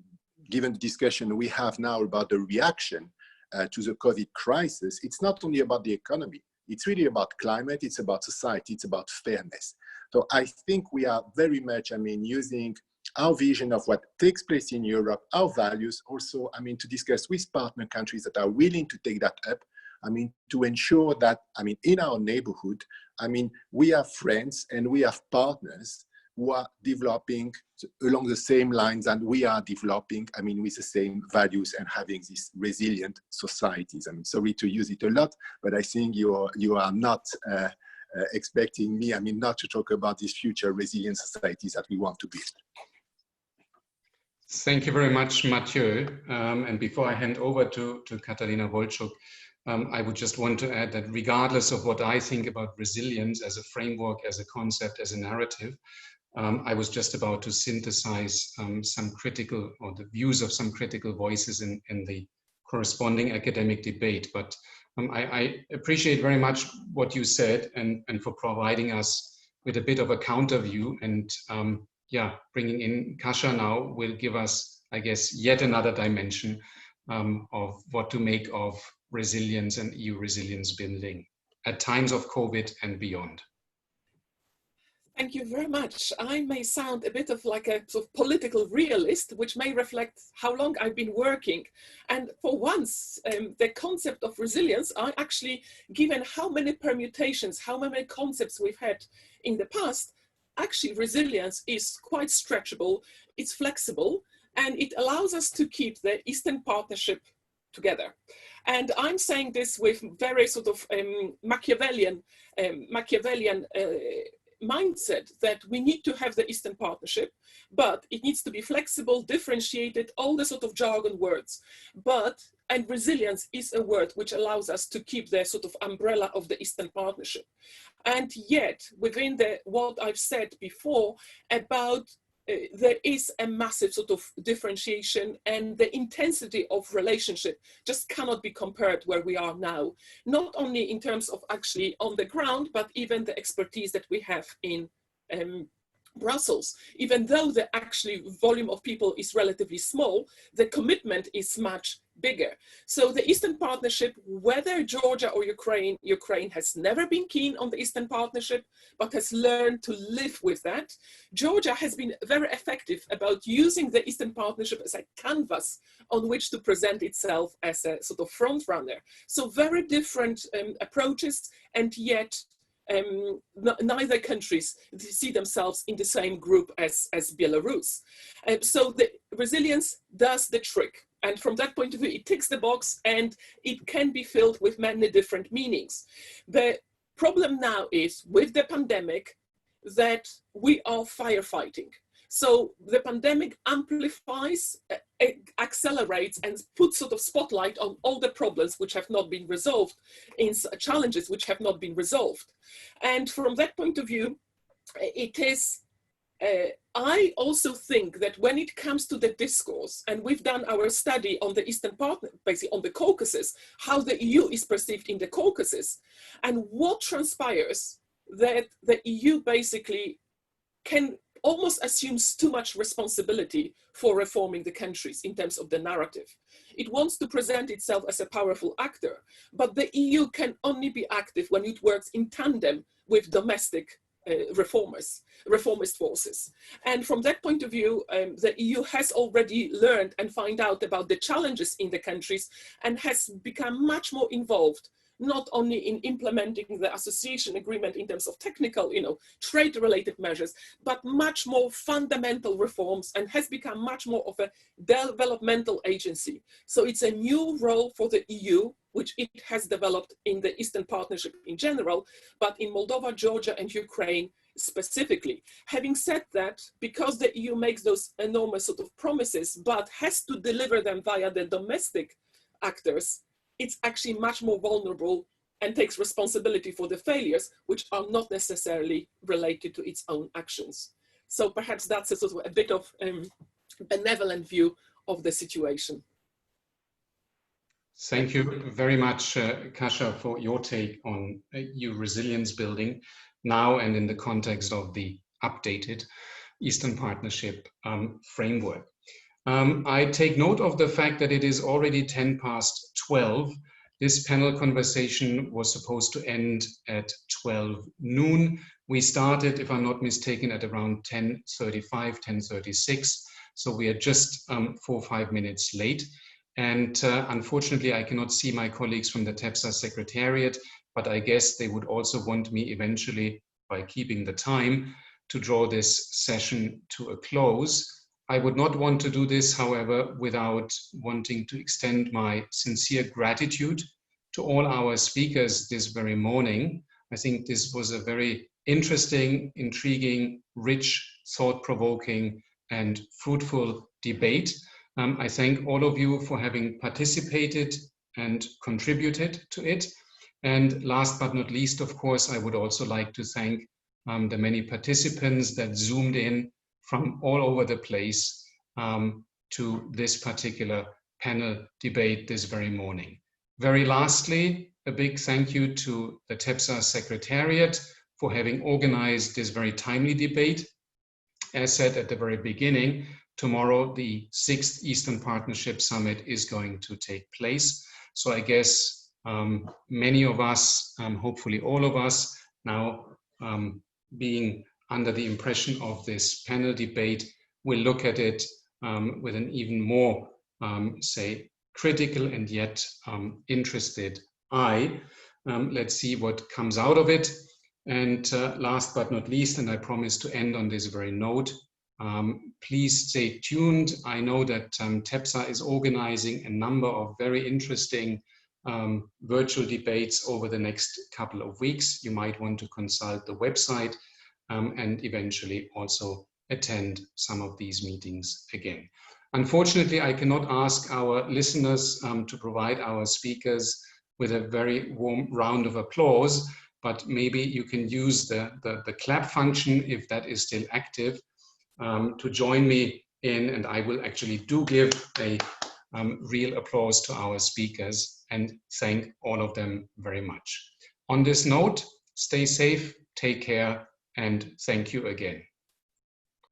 given the discussion we have now about the reaction to the COVID crisis, it's not only about the economy, it's really about climate, it's about society, it's about fairness. So I think we are very much, I mean, using our vision of what takes place in Europe, our values also, I mean, to discuss with partner countries that are willing to take that up, I mean, to ensure that, I mean, in our neighborhood, I mean, we have friends and we have partners who are developing along the same lines, and we are developing, I mean, with the same values and having these resilient societies. I mean, sorry to use it a lot, but I think you are not expecting me, I mean, not to talk about these future resilient societies that we want to build. Thank you very much, Mathieu. And before I hand over to Katarina Wolczuk, I would just want to add that regardless of what I think about resilience as a framework, as a concept, as a narrative, I was just about to synthesize some critical, or the views of some critical voices in the corresponding academic debate. But I appreciate very much what you said and for providing us with a bit of a counter view. And yeah, bringing in Kasia now will give us, I guess, yet another dimension of what to make of resilience and EU resilience building at times of COVID and beyond. Thank you very much. I may sound a bit of like a sort of political realist, which may reflect how long I've been working. And for once, the concept of resilience, I actually, given how many permutations, how many concepts we've had in the past, actually resilience is quite stretchable, it's flexible, and it allows us to keep the Eastern Partnership together. And I'm saying this with very sort of Machiavellian mindset that we need to have the Eastern Partnership, but it needs to be flexible, differentiated, all the sort of jargon words. And resilience is a word which allows us to keep the sort of umbrella of the Eastern Partnership. And yet, within what I've said before about there is a massive sort of differentiation, and the intensity of relationship just cannot be compared where we are now, not only in terms of actually on the ground, but even the expertise that we have in Brussels. Even though the actually volume of people is relatively small, the commitment is much bigger. So the Eastern Partnership, whether Georgia or Ukraine has never been keen on the Eastern Partnership, but has learned to live with that. Georgia has been very effective about using the Eastern Partnership as a canvas on which to present itself as a sort of front runner. So very different approaches, and yet neither countries see themselves in the same group as Belarus. So the resilience does the trick. And from that point of view, it ticks the box and it can be filled with many different meanings. The problem now is with the pandemic that we are firefighting. So the pandemic amplifies, accelerates, and puts sort of spotlight on all the problems which have not been resolved, in challenges which have not been resolved. And from that point of view, it is, I also think that when it comes to the discourse, and we've done our study on the Eastern Partnership, basically on the Caucasus, how the EU is perceived in the Caucasus, and what transpires that the EU basically can almost assumes too much responsibility for reforming the countries in terms of the narrative. It wants to present itself as a powerful actor, but the EU can only be active when it works in tandem with domestic reformist forces. And from that point of view, the EU has already learned and found out about the challenges in the countries and has become much more involved, not only in implementing the association agreement in terms of technical, trade-related measures, but much more fundamental reforms, and has become much more of a developmental agency. So it's a new role for the EU, which it has developed in the Eastern Partnership in general, but in Moldova, Georgia, and Ukraine specifically. Having said that, because the EU makes those enormous sort of promises, but has to deliver them via the domestic actors, it's actually much more vulnerable and takes responsibility for the failures, which are not necessarily related to its own actions. So perhaps that's a sort of a bit of benevolent view of the situation. Thank you very much, Kasia, for your take on EU resilience building now and in the context of the updated Eastern Partnership framework. I take note of the fact that it is already 12:10. This panel conversation was supposed to end at 12 noon. We started, if I'm not mistaken, at around 10:35, 10:36. So we are just 4 or 5 minutes late. And unfortunately, I cannot see my colleagues from the TEPSA Secretariat, but I guess they would also want me eventually, by keeping the time, to draw this session to a close. I would not want to do this, however, without wanting to extend my sincere gratitude to all our speakers this very morning. I think this was a very interesting, intriguing, rich, thought-provoking, and fruitful debate. I thank all of you for having participated and contributed to it. And last but not least, of course, I would also like to thank the many participants that zoomed in from all over the place to this particular panel debate this very morning. Very lastly, a big thank you to the TEPSA Secretariat for having organized this very timely debate. As said at the very beginning, tomorrow the 6th Eastern Partnership Summit is going to take place. So I guess many of us, hopefully all of us, now being under the impression of this panel debate, will look at it with an even more, say, critical and yet interested eye. Let's see what comes out of it. And last but not least, and I promise to end on this very note, please stay tuned. I know that TEPSA is organizing a number of very interesting virtual debates over the next couple of weeks. You might want to consult the website and eventually also attend some of these meetings again. Unfortunately, I cannot ask our listeners to provide our speakers with a very warm round of applause, but maybe you can use the clap function, if that is still active, to join me in, and I will actually give a real applause to our speakers and thank all of them very much. On this note, stay safe, take care, and thank you again.